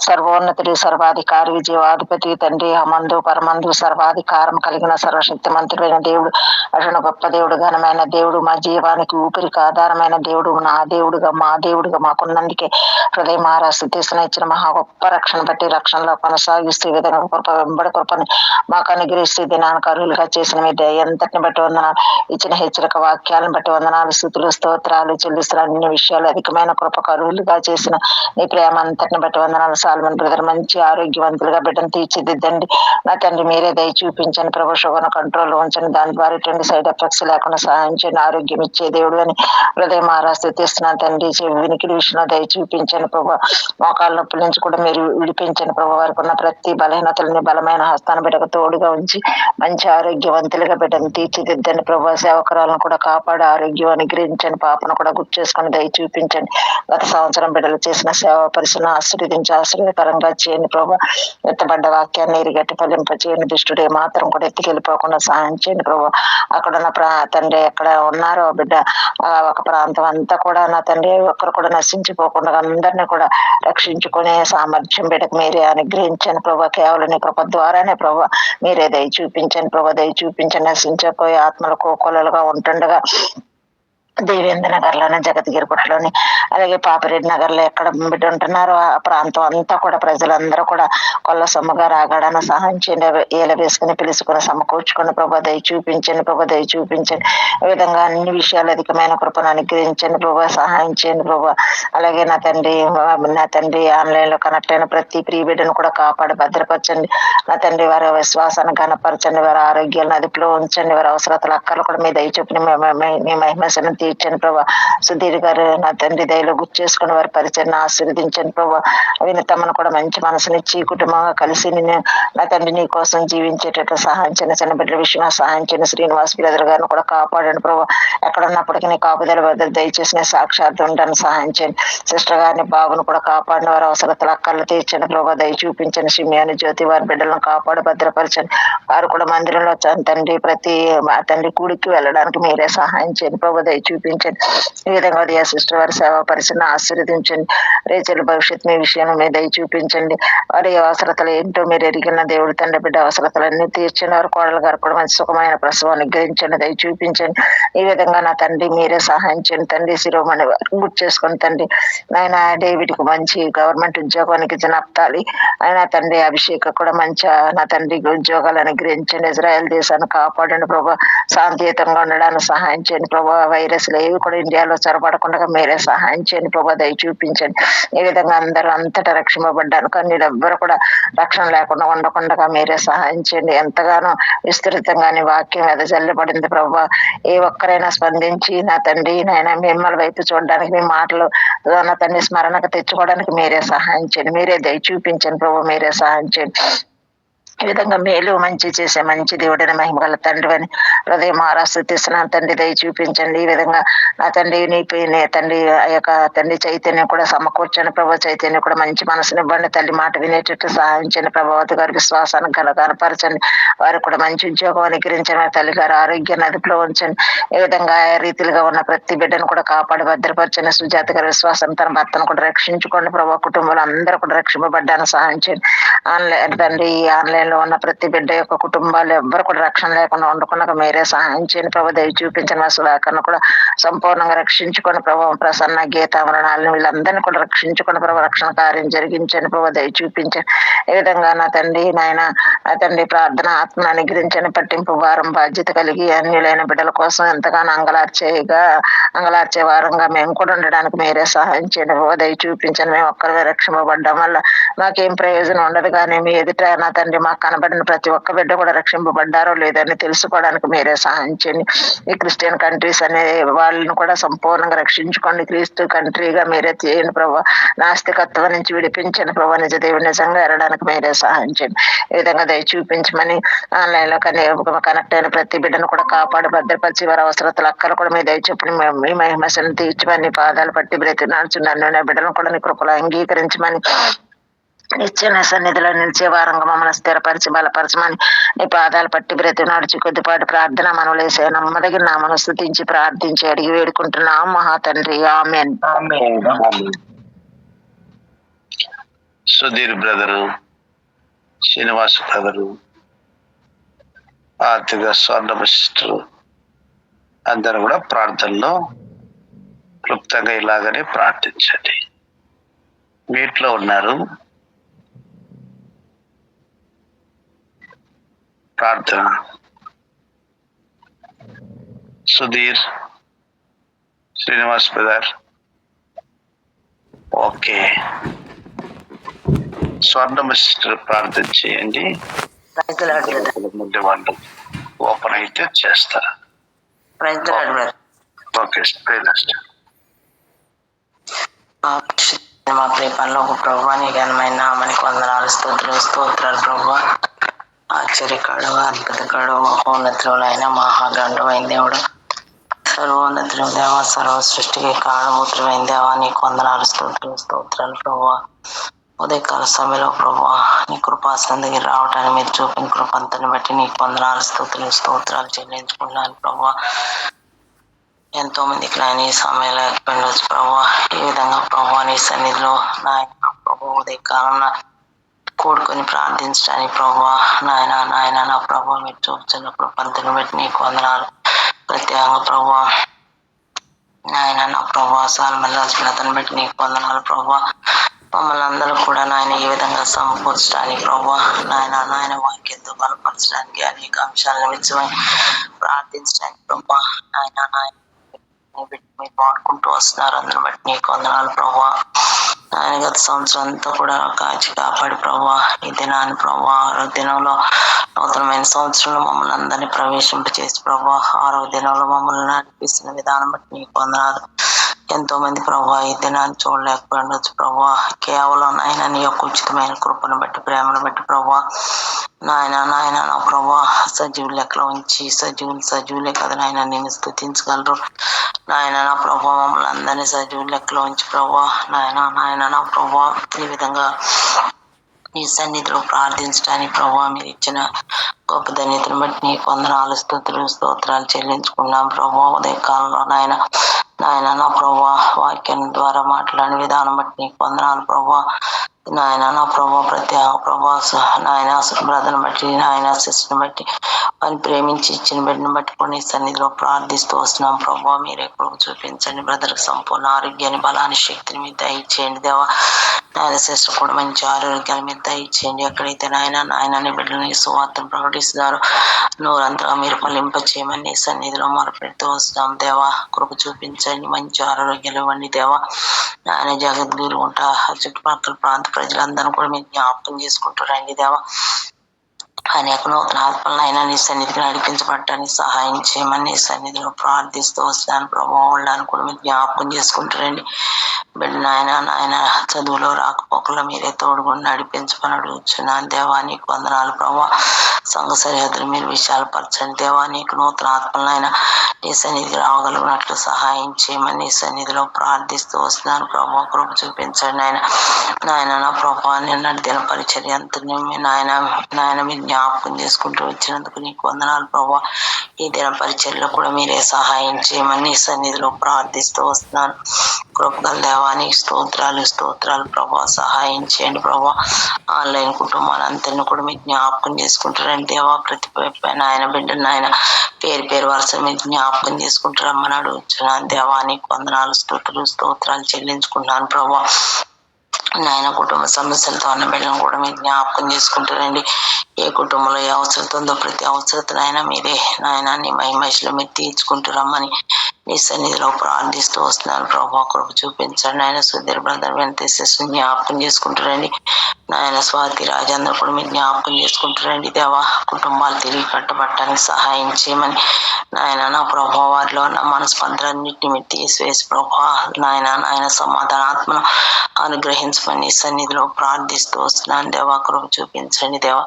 సర్వోన్నతుడు సర్వాధికారి జీవాధిపతి తండ్రి, అమందు పరమందు సర్వాధికారం కలిగిన సర్వశక్తి మంత్రుడైన దేవుడు, అటును గొప్ప దేవుడు, ఘనమైన దేవుడు, మా జీవానికి ఊపిరికి ఆధారమైన దేవుడు, నా దేవుడుగా మా దేవుడుగా మాకున్నందుకే హృదయమారా స్తుతిస్తున్న ఇచ్చిన మహా గొప్ప రక్షణ బట్టి రక్షణలో కొనసాగిస్తూ ఈ విధంగా కృప వెంబడి కృపని మాకు అనుగ్రహిస్తూ దినానికి అర్హులుగా చేసిన మీ దయ ఎంతటిని బట్టి వందనాలు, ఇచ్చిన హెచ్చరిక వాక్యాలను బట్టి వందనాలు, స్తుతులు స్తోత్రాలు చెల్లిస్తున్నారు. అన్ని విషయాలు అధికమైన కృపకు అర్హులుగా చేసిన నీ ప్రేమ అంతటిని బట్టి వందనాలు. సాల్మన్ బ్రదర్ మంచి ఆరోగ్యవంతులుగా బిడ్డను తీర్చిదిద్దండి నా తండ్రి, మీరే దయ చూపించండి ప్రభు. షుగర్ కంట్రోల్ ఉంచండి, దాని ద్వారా ఎటువంటి సైడ్ ఎఫెక్ట్స్ లేకుండా సహాయం చేయండి. ఆరోగ్యం ఇచ్చే దేవుడు అని హృదయం ఆరాధిస్తున్నాను తండ్రి. వినికిడి విషయంలో దయ చూపించండి ప్రభు. మోకాళ్ళ నొప్పుల నుంచి కూడా మీరు విడిపించండి ప్రభు. వారికి ఉన్న ప్రతి బలహీనతలని బలమైన హస్తాన్ని బిడ్డకు తోడుగా ఉంచి మంచి ఆరోగ్యవంతులుగా బిడ్డను తీర్చిదిద్దండి ప్రభు. సేవకురాలను కూడా కాపాడి ఆరోగ్యం అనుగ్రహించండి. పాపను కూడా గుర్తు చేసుకుని దయ చూపించండి. గత సంవత్సరం బిడ్డలు చేసిన సేవా పరిశ్రమ ఆశీర్వదించి ఆశీర్వదకరంగా చేయండి ప్రభు. ఎత్తబడ్డ వాక్యాన్ని ఎరిగట్టి ఫలింప చేయండి. దుష్టుడే మాత్రం కూడా ఎత్తుకెళ్ళిపోకుండా సహాయం చేయండి ప్రభు. అక్కడున్న తండ్రి ఎక్కడ ఉన్నారో బిడ్డ ఒక ప్రాంతం అంతా కూడా నా తండ్రి ఒక్కరు కూడా నశించిపోకుండా అందరినీ కూడా రక్షించుకునే సామర్థ్యం బిడ్డకు మీరే అనుగ్రహించండి ప్రభు. కేవలం నీ కృప ద్వారానే ప్రభు మీరే దయ చూపించండి ప్రభు. దయ చూపించండి. నశించపోయే ఆత్మల కోకొలలుగా ఉంటుండగా దేవేంద్ర నగర్లోని జగద్గిరిపుట్లోని అలాగే పాపిరెడ్డి నగర్లో ఎక్కడ బిడ్డ ఉంటున్నారో ఆ ప్రాంతం అంతా కూడా ప్రజలందరూ కూడా కొల్ల సొమ్ముగా రాగడాన సహాయం చేయండి. ఏల వేసుకుని పిలుచుకుని సమకూర్చుకుని ప్రభు దయ చూపించండి ప్రభు. దయ చూపించండి. ఈ విధంగా అన్ని విషయాలు అధికమైన కృపను అనుగ్రహించండి ప్రభు. సహాయం చేయండి ప్రభు. అలాగే నా తండ్రి ఆన్లైన్ లో కనెక్ట్ అయిన ప్రతి ప్రియ బిడ్డను కూడా కాపాడి భద్రపరచండి నా తండ్రి. వారి విశ్వాసాన్ని ఘనపరచండి. వారి ఆరోగ్యాలను అదుపులో ఉంచండి. వారి అవసరతలు అక్కలు కూడా మీ దయ చూపిన మీ మహిమను తీర్చండి ప్రభా. సుధీర్ గారు నా తండ్రి దయలో గుర్తు చేసుకుని వారి పరిచయం ఆశీర్వదించండి ప్రభా. వినతమ్మను కూడా మంచి మనసునిచ్చి కుటుంబంగా కలిసి నా తండ్రి నీ కోసం జీవించేటట్లు సహాయం చేయండి. చిన్న బిడ్డల విషయంలో సహాయం చేయండి. శ్రీనివాస్ బ్రదర్ గారిని కూడా కాపాడండి ప్రభా. ఎక్కడ ఉన్నప్పటికీ నీ కాపుదల భద్రత దయచేసిన సాక్షాత్తు ఉండడానికి సహాయం చేయండి. సిస్టర్ గారిని బాబును కూడా కాపాడిన వారి అవసరతలు అక్కర్లు తీర్చండి ప్రభా. దయ చూపించండి. సిమియాని జ్యోతి వారి బిడ్డలను కాపాడు భద్రపరచండి. వారు కూడా మందిరంలో తండ్రి ప్రతి తండ్రి కూడికి వెళ్ళడానికి మీరే సహాయం చేయండి ప్రభా. దయ చూపించండి. ఈ విధంగా ఉదయ సిస్టర్ వారి సేవా పరిచయం ఆశీర్వదించండి. రేచల భవిష్యత్ మీ విషయం మీద దయ చూపించండి. వారి అవసరతలు ఏంటో మీరు ఎరిగిన దేవుడు తండ్రి బిడ్డ అవసరతలన్నీ తీర్చండి. వారి కోడలు గారు కూడా మంచి సుఖమైన ప్రసవాన్ని గ్రహించండి. దయ చూపించండి. ఈ విధంగా నా తండ్రి మీరే సహాయం చేయండి. తండ్రి శిరోమణి గుర్తు చేసుకుని తండ్రి ఆయన డేవిడ్ కు మంచి గవర్నమెంట్ ఉద్యోగానికి జనప్తాలి ఆయన తండ్రి అభిషేక్ కూడా మంచి నా తండ్రికి ఉద్యోగాలు అనుగ్రహించండి. ఇజ్రాయెల్ దేశాన్ని కాపాడండి ప్రభా. శాంతియుతంగా ఉండడానికి సహాయం చేయండి ప్రభా. వైరస్లు ఏవి కూడా ఇండియాలో చొరబడకుండా మీరే సహాయం చేయండి ప్రభా. దయ చూపించండి. ఈ విధంగా అందరూ అంతటా రక్షింపబడ్డాను కానీ ఎవ్వరు కూడా రక్షణ లేకుండా ఉండకుండా మీరే సహాయం చేయండి. ఎంతగానో విస్తృతంగా నీ వాక్యం ఎదజల్లబడింది ప్రభా. ఏ ఒక్కరైనా స్పందించి నా తండ్రి నాయన మిమ్మల్ని వైపు చూడడానికి మీ మాటలు నా తండ్రి స్మరణకు తెచ్చుకోవడానికి మీరే సహాయం చేయండి. మీరే దయ చూపించండి ప్రభు. మీరే సహాయం చేయండి. ఈ విధంగా మేలు మంచి చేసే మంచి దేవుడని మహిమగల తండ్రి అని హృదయం ఆరాధిస్తున్నాను తండ్రి. దయ చూపించండి. ఈ విధంగా నా తండ్రి నీ తండ్రి ఆ యొక్క తండ్రి చైతన్యం కూడా సమకూర్చండి ప్రభావ. చైతన్యం కూడా మంచి మనసుని ఇవ్వండి. తల్లి మాట వినేటట్టు సహాయించండి ప్రభావతి గారి విశ్వాసాన్ని కనపరచండి. వారికి కూడా మంచి ఉద్యోగం అనుగ్రహించండి. తల్లి గారి ఆరోగ్యాన్ని అదుపులో ఉంచండి. ఈ విధంగా రీతిలుగా ఉన్న ప్రతి బిడ్డను కూడా కాపాడి భద్రపరచండి. సుజాత గారి విశ్వాసం తన భర్తను కూడా రక్షించుకోండి ప్రభావ. కుటుంబంలో అందరూ కూడా రక్షింపబడ్డానికి సహాయం చేయండి. ఆన్లైన్ తండ్రి ఆన్లైన్ ఆన్లైన్ లో ఉన్న ప్రతి బిడ్డ యొక్క కుటుంబాలు ఎవ్వరు కూడా రక్షణ లేకుండా ఉండకుండా మీరే సహాయం చేయండి ప్రభు. దయ చూపించిన మా సుధాకర్ను కూడా సంపూర్ణంగా రక్షించుకొని ప్రభు. ప్రసన్న గీత మరణాలను వీళ్ళందరినీ కూడా రక్షించుకొని ప్రభు. రక్షణ కార్యం జరిగించండి ప్రభు. దయ చూపించండి. ఈ విధంగా నా తండ్రి నా తండ్రి ప్రార్థన ఆత్మను అనుగ్రహించని పట్టింపు భారం బాధ్యత కలిగి అన్యులైన బిడ్డల కోసం ఎంతగానో అంగలార్చే వారంగా మేము కూడా ఉండడానికి మీరే సహాయం చేయండి ప్రభు. దయ చూపించండి. మేము ఒక్కరివే రక్షింపబడ్డం వల్ల మాకేం ప్రయోజనం ఉండదు, కానీ మీ ఎదుట నా తండ్రి మాకు కనబడిన ప్రతి ఒక్క బిడ్డ కూడా రక్షింపబడ్డారో లేదని తెలుసుకోవడానికి మీరే సహాయం చేయండి. ఈ క్రిస్టియన్ కంట్రీస్ అనే వాళ్ళని కూడా సంపూర్ణంగా రక్షించుకోండి. క్రీస్తు కంట్రీగా మీరే చేయండి ప్రభు. నాస్తికత్వం నుంచి విడిపించండి ప్రభు. నిజ దేవుడు నిజంగా ఎరడానికి మీరే సహాయం చేయండి. ఈ విధంగా దయ చూపించమని ఆన్లైన్ లో కనెక్ట్ అయిన ప్రతి బిడ్డను కూడా కాపాడు భద్రపరిచి వారి అవసరతలు అక్కలు కూడా మీ దయ చూపని మీ మహిమను తీర్చమని పాదాలు పట్టి బ్రతినాడుచున్నాను. బిడ్డలను కూడా నీ కృపలో అంగీకరించమని నిత్య సన్నిధిలో నిలిచే వారంగా మమ్మల్ని స్థిరపరిచి బలపరచమని నీ పాదాలు పట్టి బ్రతి నడిచి కొద్దిపాటి ప్రార్థన మనలేసే నమ్మదగిన నామను స్తుతించి ప్రార్థించి అడిగి వేడుకుంటున్నాం మహా తండ్రి. ఆమేన్. సుధీర్ బ్రదరు, శ్రీనివాస్ బ్రదరు, ఆర్థిక స్వర్ణ సిస్టరు అందరూ కూడా ప్రార్థనలో క్లుప్తంగా ఇలాగనే ప్రార్థించండి. మీట్లో ఉన్నారు ప్రార్థన. Sudheer, Srinivas brother, okay. స్వర్ణ సిస్టర్ ప్రార్థన చేయండి. ముందు వాళ్ళు ఓపెన్ అయితే చేస్తారు. ఓకే. మా ప్రేమలో ఒక ప్రభు నీకు ఘనమైన నామానికి వందనాలు స్తోత్రాలు ప్రభు. ఆశ్చర్యకాడు, అద్భుతకాడు, మహోన్నతుడు అయిన మహాగండమైన దేవుడు, సర్వోన్నతుడు దేవ, సర్వ సృష్టికి కారణమూత్రమైన దేవా నీకు వందనాలు స్తోత్రాలు ప్రభు. ఉదయకాల సమయంలో ప్రభు నీ కృపాసనం దగ్గర రావటానికి మీరు చూపిన కృపంతని బట్టి నీకు వందనాలు స్తోత్రాలు చెల్లించుకున్నాను ప్రభు. ఎంతో మందికి నాయన ఈ సమయంలో ఎక్కడొచ్చు ప్రభు. ఈ విధంగా ప్రభు నీ సన్నిధిలో నాయన ప్రభు ఉదయకాలంలో కూడుకొని ప్రార్థించడానికి ప్రభు నాయన నా ప్రభు మీరు చూపుతున్న కృపంతని బట్టి నీకు వందనాలు. ప్రత్యేకంగా ప్రభు నాయన నా ప్రభు సాల్మల్ని బట్టి నీకు వందనాలు ప్రభు. మమ్మల్ని అందరూ కూడా నాయన ఈ విధంగా సమకూర్చడానికి ప్రభు నాయన వాక్యంతో బలపరచడానికి అనేక అంశాలను విషయమై ప్రార్థించడానికి ప్రభు నాయన మీరు వాడుకుంటూ వస్తున్నారు. అందరిని బట్టి నీకు వందనాలు ప్రభు. ఆయన గత సంవత్సరం అంతా కూడా కాచి కాపాడి ప్రభు ఈ దినాన్ని ప్రభు 6వ దినంలో నూతనమైన సంవత్సరంలో మమ్మల్ని అందరినీ ప్రవేశింపచేసి ప్రభు 6వ దినంలో మమ్మల్ని నడిపిస్తున్న విధానం బట్టి నీకు వందనాలు. ఎంతో మంది ప్రభు ఈ దినాన్ని చూడలేకపోయి ఉండొచ్చు ప్రభు. కేవలం నాయన నీ యొక్క ఉచితమైన కృపను బట్టి ప్రేమను బట్టి ప్రభు నాయన నా ప్రభు సజీవుల లెక్కలో ఉంచి సజీవులే కదా నాయన నేను స్తుతించగలరు. నాయన నా ప్రభు మమ్మల్ని అందరినీ సజీవుల లెక్కలో ఉంచి ప్రభు నాయన నా ప్రభు ఈ విధంగా నీ సన్నిధిలో ప్రార్థించడానికి ప్రభు మీరు ఇచ్చిన గొప్ప ధన్యతను బట్టి నీకు వందనాలు స్తోత్రాలు చెల్లించుకున్నాం ప్రభు. ఉదయకాలంలో నాయన నా ప్రభు వాక్యం ద్వారా మాట్లాడిన విధానం బట్టి నీకు వందనాలు ప్రభు. నాయన నా ప్రభు ప్రత్యేక ప్రభు నాయన బ్రదర్ని బట్టి నాయన సిస్టర్ని బట్టి వారిని ప్రేమించి ఇచ్చిన బిడ్డను బట్టి కొన్ని సన్నిధిలో ప్రార్థిస్తూ వస్తున్నాం ప్రభు. మీరే కృప చూపించండి. బ్రదర్కి సంపూర్ణ ఆరోగ్యాన్ని బలాన్ని శక్తిని మీద దయచేయండి దేవా. నాయన సిస్టర్ కూడా మంచి ఆరోగ్యాల మీద దయచేయండి. ఎక్కడైతే నాయన నీ బిడ్డలు సువార్తను ప్రకటిస్తున్నారు నూరంతగా మీరు ఫలింప చేయమని నీ సన్నిధిలో మొరపెడుతూ వస్తున్నాం దేవా. కృప చూపించండి. మంచి ఆరోగ్యాలు ఇవ్వండి దేవా. ఆయన జగద్గురు ఉంటా చుట్టుపక్కల ప్రాంత ప్రజలందరూ కూడా మీరు జ్ఞాపకం చేసుకుంటూ రండి దేవా. అనేక నూతన ఆత్మలను అయినా నీ సన్నిధికి నడిపించబడటానికి సహాయం చేయమని నీ సన్నిధిలో ప్రార్థిస్తూ వస్తున్నాను ప్రభావ. వాళ్ళని కూడా మీరు జ్ఞాపకం చేసుకుంటారండి. బిడ్డ నాయన చదువులో రాకపోకల్లో మీరే తోడుగుండి నడిపించమని అడుగుతున్నాను దేవా. నీకు వందనాలు ప్రభావ. సంఘ సరిహద్దులు మీరు విశాలపరచండి దేవా. నీకు నూతన ఆత్మలైనా నీ సన్నిధికి రావగలిగినట్లు సహాయం చేయమని నీ సన్నిధిలో ప్రార్థిస్తూ వస్తున్నాను ప్రభావ. కృప చూపించండి నాయన నా ప్రభావ. నిన్నటి దిన పరిచర్య అంతని నాయన మీరు జ్ఞాపకం చేసుకుంటూ వచ్చినందుకు నీకు వందనాలు ప్రభావ. ఈ దిన పరిచర్యలో కూడా మీరే సహాయం చేయమని నీ సన్నిధిలో ప్రార్థిస్తూ వస్తున్నాను. కృపగల దేవానికి స్తోత్రాలు ప్రభా. సహాయం చేయండి ప్రభా. ఆన్లైన్ కుటుంబాలందరినీ కూడా మీరు జ్ఞాపకం చేసుకుంటారండి దేవా. ప్రతి నాయన బిడ్డను ఆయన పేరు వరుస మీరు జ్ఞాపకం చేసుకుంటారమ్మని అడుగుతున్నాను దేవానికి వందనాలు స్తోత్రాలు చెల్లించుకుంటున్నాను ప్రభా. నాయన కుటుంబ సమస్యలతో ఉన్న బిడ్డలను కూడా మీరు జ్ఞాపకం చేసుకుంటారండి. ఏ కుటుంబంలో ఏ అవసరం ఉందో ప్రతి అవసరతను ఆయన మీరే నాయన నీ మహిమలో మీరు తీర్చుకుంటారమ్మని నీ సన్నిధిలో ప్రార్థిస్తూ వస్తున్నాను ప్రభా. కృప చూపించండి ఆయన. సుధీర్ బ్రదర్ వెంకటేశ్వర జ్ఞాపకం చేసుకుంటారండి నాయన. స్వాతి రాజేంద్ర కూడా మీరు జ్ఞాపకం చేసుకుంటారండి దేవా. కుటుంబాలు తిరిగి కట్టబట్టడానికి సహాయం చేయమని నాయన నా ప్రభా. వారిలో ఉన్న మనస్పందలన్నింటినీ మీరు తీసివేసి ప్రభా నాయన సమాధానాత్మను అనుగ్రహించమని సన్నిధిలో ప్రార్థిస్తూ వస్తున్నాను దేవా. కృప చూపించండి దేవా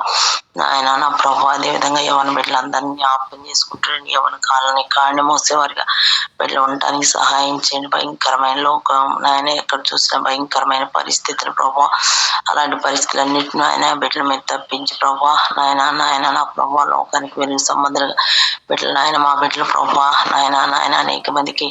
నాయన నా ప్రభు. అదేవిధంగా యవన బిడ్డలందరినీ జ్ఞాపకం చేసుకుంటారండి. యవన కాళ్ళని మోసేవారిగా బిడ్డలు ఉండటానికి సహాయం చేయండి. భయంకరమైన లోకం నాయన, ఎక్కడ చూసిన భయంకరమైన పరిస్థితులు ప్రభా. అలాంటి పరిస్థితులన్నింటినీ ఆయన బిడ్డల మీద తప్పించి ప్రభా నాయన నా ప్రభా. లోకానికి వెలుగు సంబంధాలు బిడ్డలు నాయన మా బిడ్డలు ప్రభా నాయన అనేక మందికి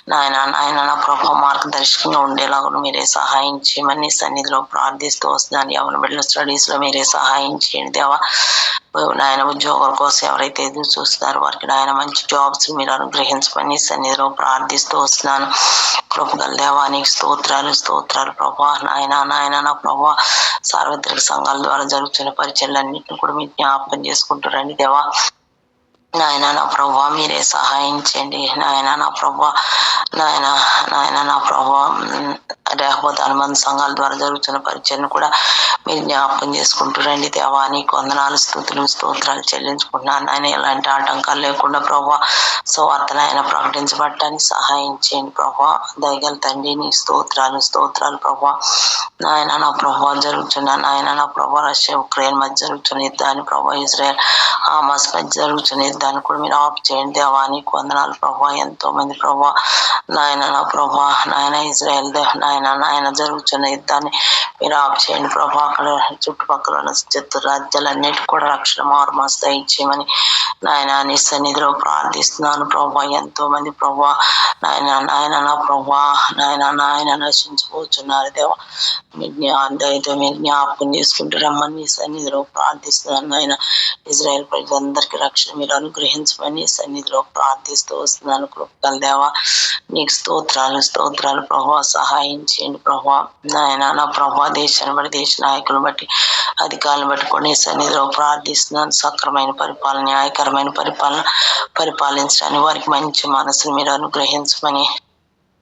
నాయన నా ప్రభా మార్గదర్శకంగా ఉండేలాగా మీరే సహాయం చేయమని సన్నిధిలో ప్రార్థిస్తూ వస్తున్నాను. యవన బిడ్డల స్టడీస్ లో మీరే సహాయం చేయండి దేవా. నాయన ఉద్యోగాల కోసం ఎవరైతే ఎదురు చూస్తున్నారో వారికి నాయన మంచి జాబ్స్ మీరు అనుగ్రహించమని సన్నిధిలో ప్రార్థిస్తూ వస్తున్నాను. కృపగల దేవానికి స్తోత్రాలు ప్రభా నాయన నా ప్రభా. సార్వత్రిక సంఘాల ద్వారా జరుగుతున్న పరిచయాలన్నింటినీ కూడా మీరు జ్ఞాపకం చేసుకుంటారండి దేవా. నాయన నా ప్రభా మీరే సహాయం చేయండి నాయన నా ప్రభా నాయన నా ప్రభా. రేహబోత్ అనుబంధ సంఘాల ద్వారా జరుగుతున్న పరిచయను కూడా మీరు జ్ఞాపకం చేసుకుంటారండి దేవా. నీకు వందనాలు స్తోత్రాలు చెల్లించుకుంటున్నాను ఆయన. ఎలాంటి ఆటంకాలు లేకుండా ప్రభా సువార్తను ఆయన ప్రకటించబడటానికి సహాయం చేయండి ప్రభా. దయగల తండ్రి నీ స్తోత్రాలు ప్రభా నాయన నా ప్రభా. జరుగుతున్న నాయన నా ప్రభా రష్యా ఉక్రెయిన్ మధ్య జరుగుతున్న యుద్ధాన్ని ప్రభా, ఇజ్రాయెల్ హమాస్ మధ్య జరుగుతున్న యుద్ధాన్ని కూడా మీరు ఆఫ్ చేయండి దేవా. నీకు వందనాలు ప్రభా. ఎంతో మంది ప్రభా నాయన నా ప్రభా ఇజ్రాయెల్ నాయన జరుగుతున్న యుద్ధాన్ని మీరు ఆఫ్ చేయండి ప్రభా. అక్కడ చుట్టుపక్కల ఉన్న శత్రు రాజ్యాలన్నిటి కూడా రక్షణ మార్మస్ దయచేయమని నాయన నీ సన్నిధిలో ప్రార్థిస్తున్నాను ప్రభా. ఎంతో మంది ప్రభా నాయన నా ప్రభా నాయన నశించిపోతున్నారు దేవా. మీ దయతో మీరు జ్ఞాపకం చేసుకుంటూ రమ్మని నీ సన్నిధిలో ప్రార్థిస్తున్నాను నాయన. ఇజ్రాయెల్ ప్రజలందరికీ రక్షణ మీరు అనుగ్రహించమని సన్నిధిలో ప్రార్థిస్తూ వస్తున్నాను. కృపగల దేవా నీకు స్తోత్రాలు ప్రభా. సహాయం చేయండి ప్రభా నాయన నా ప్రభా. దేశాన్ని బట్టి దేశ నాయకులను బట్టి అధికారులను బట్టి కూడా నీ సన్నిధిలో ప్రార్థిస్తున్నాను. సక్రమైన పరిపాలన న్యాయకరమైన పరిపాలించడానికి వారికి మంచి మనసును మీరు అనుగ్రహించమని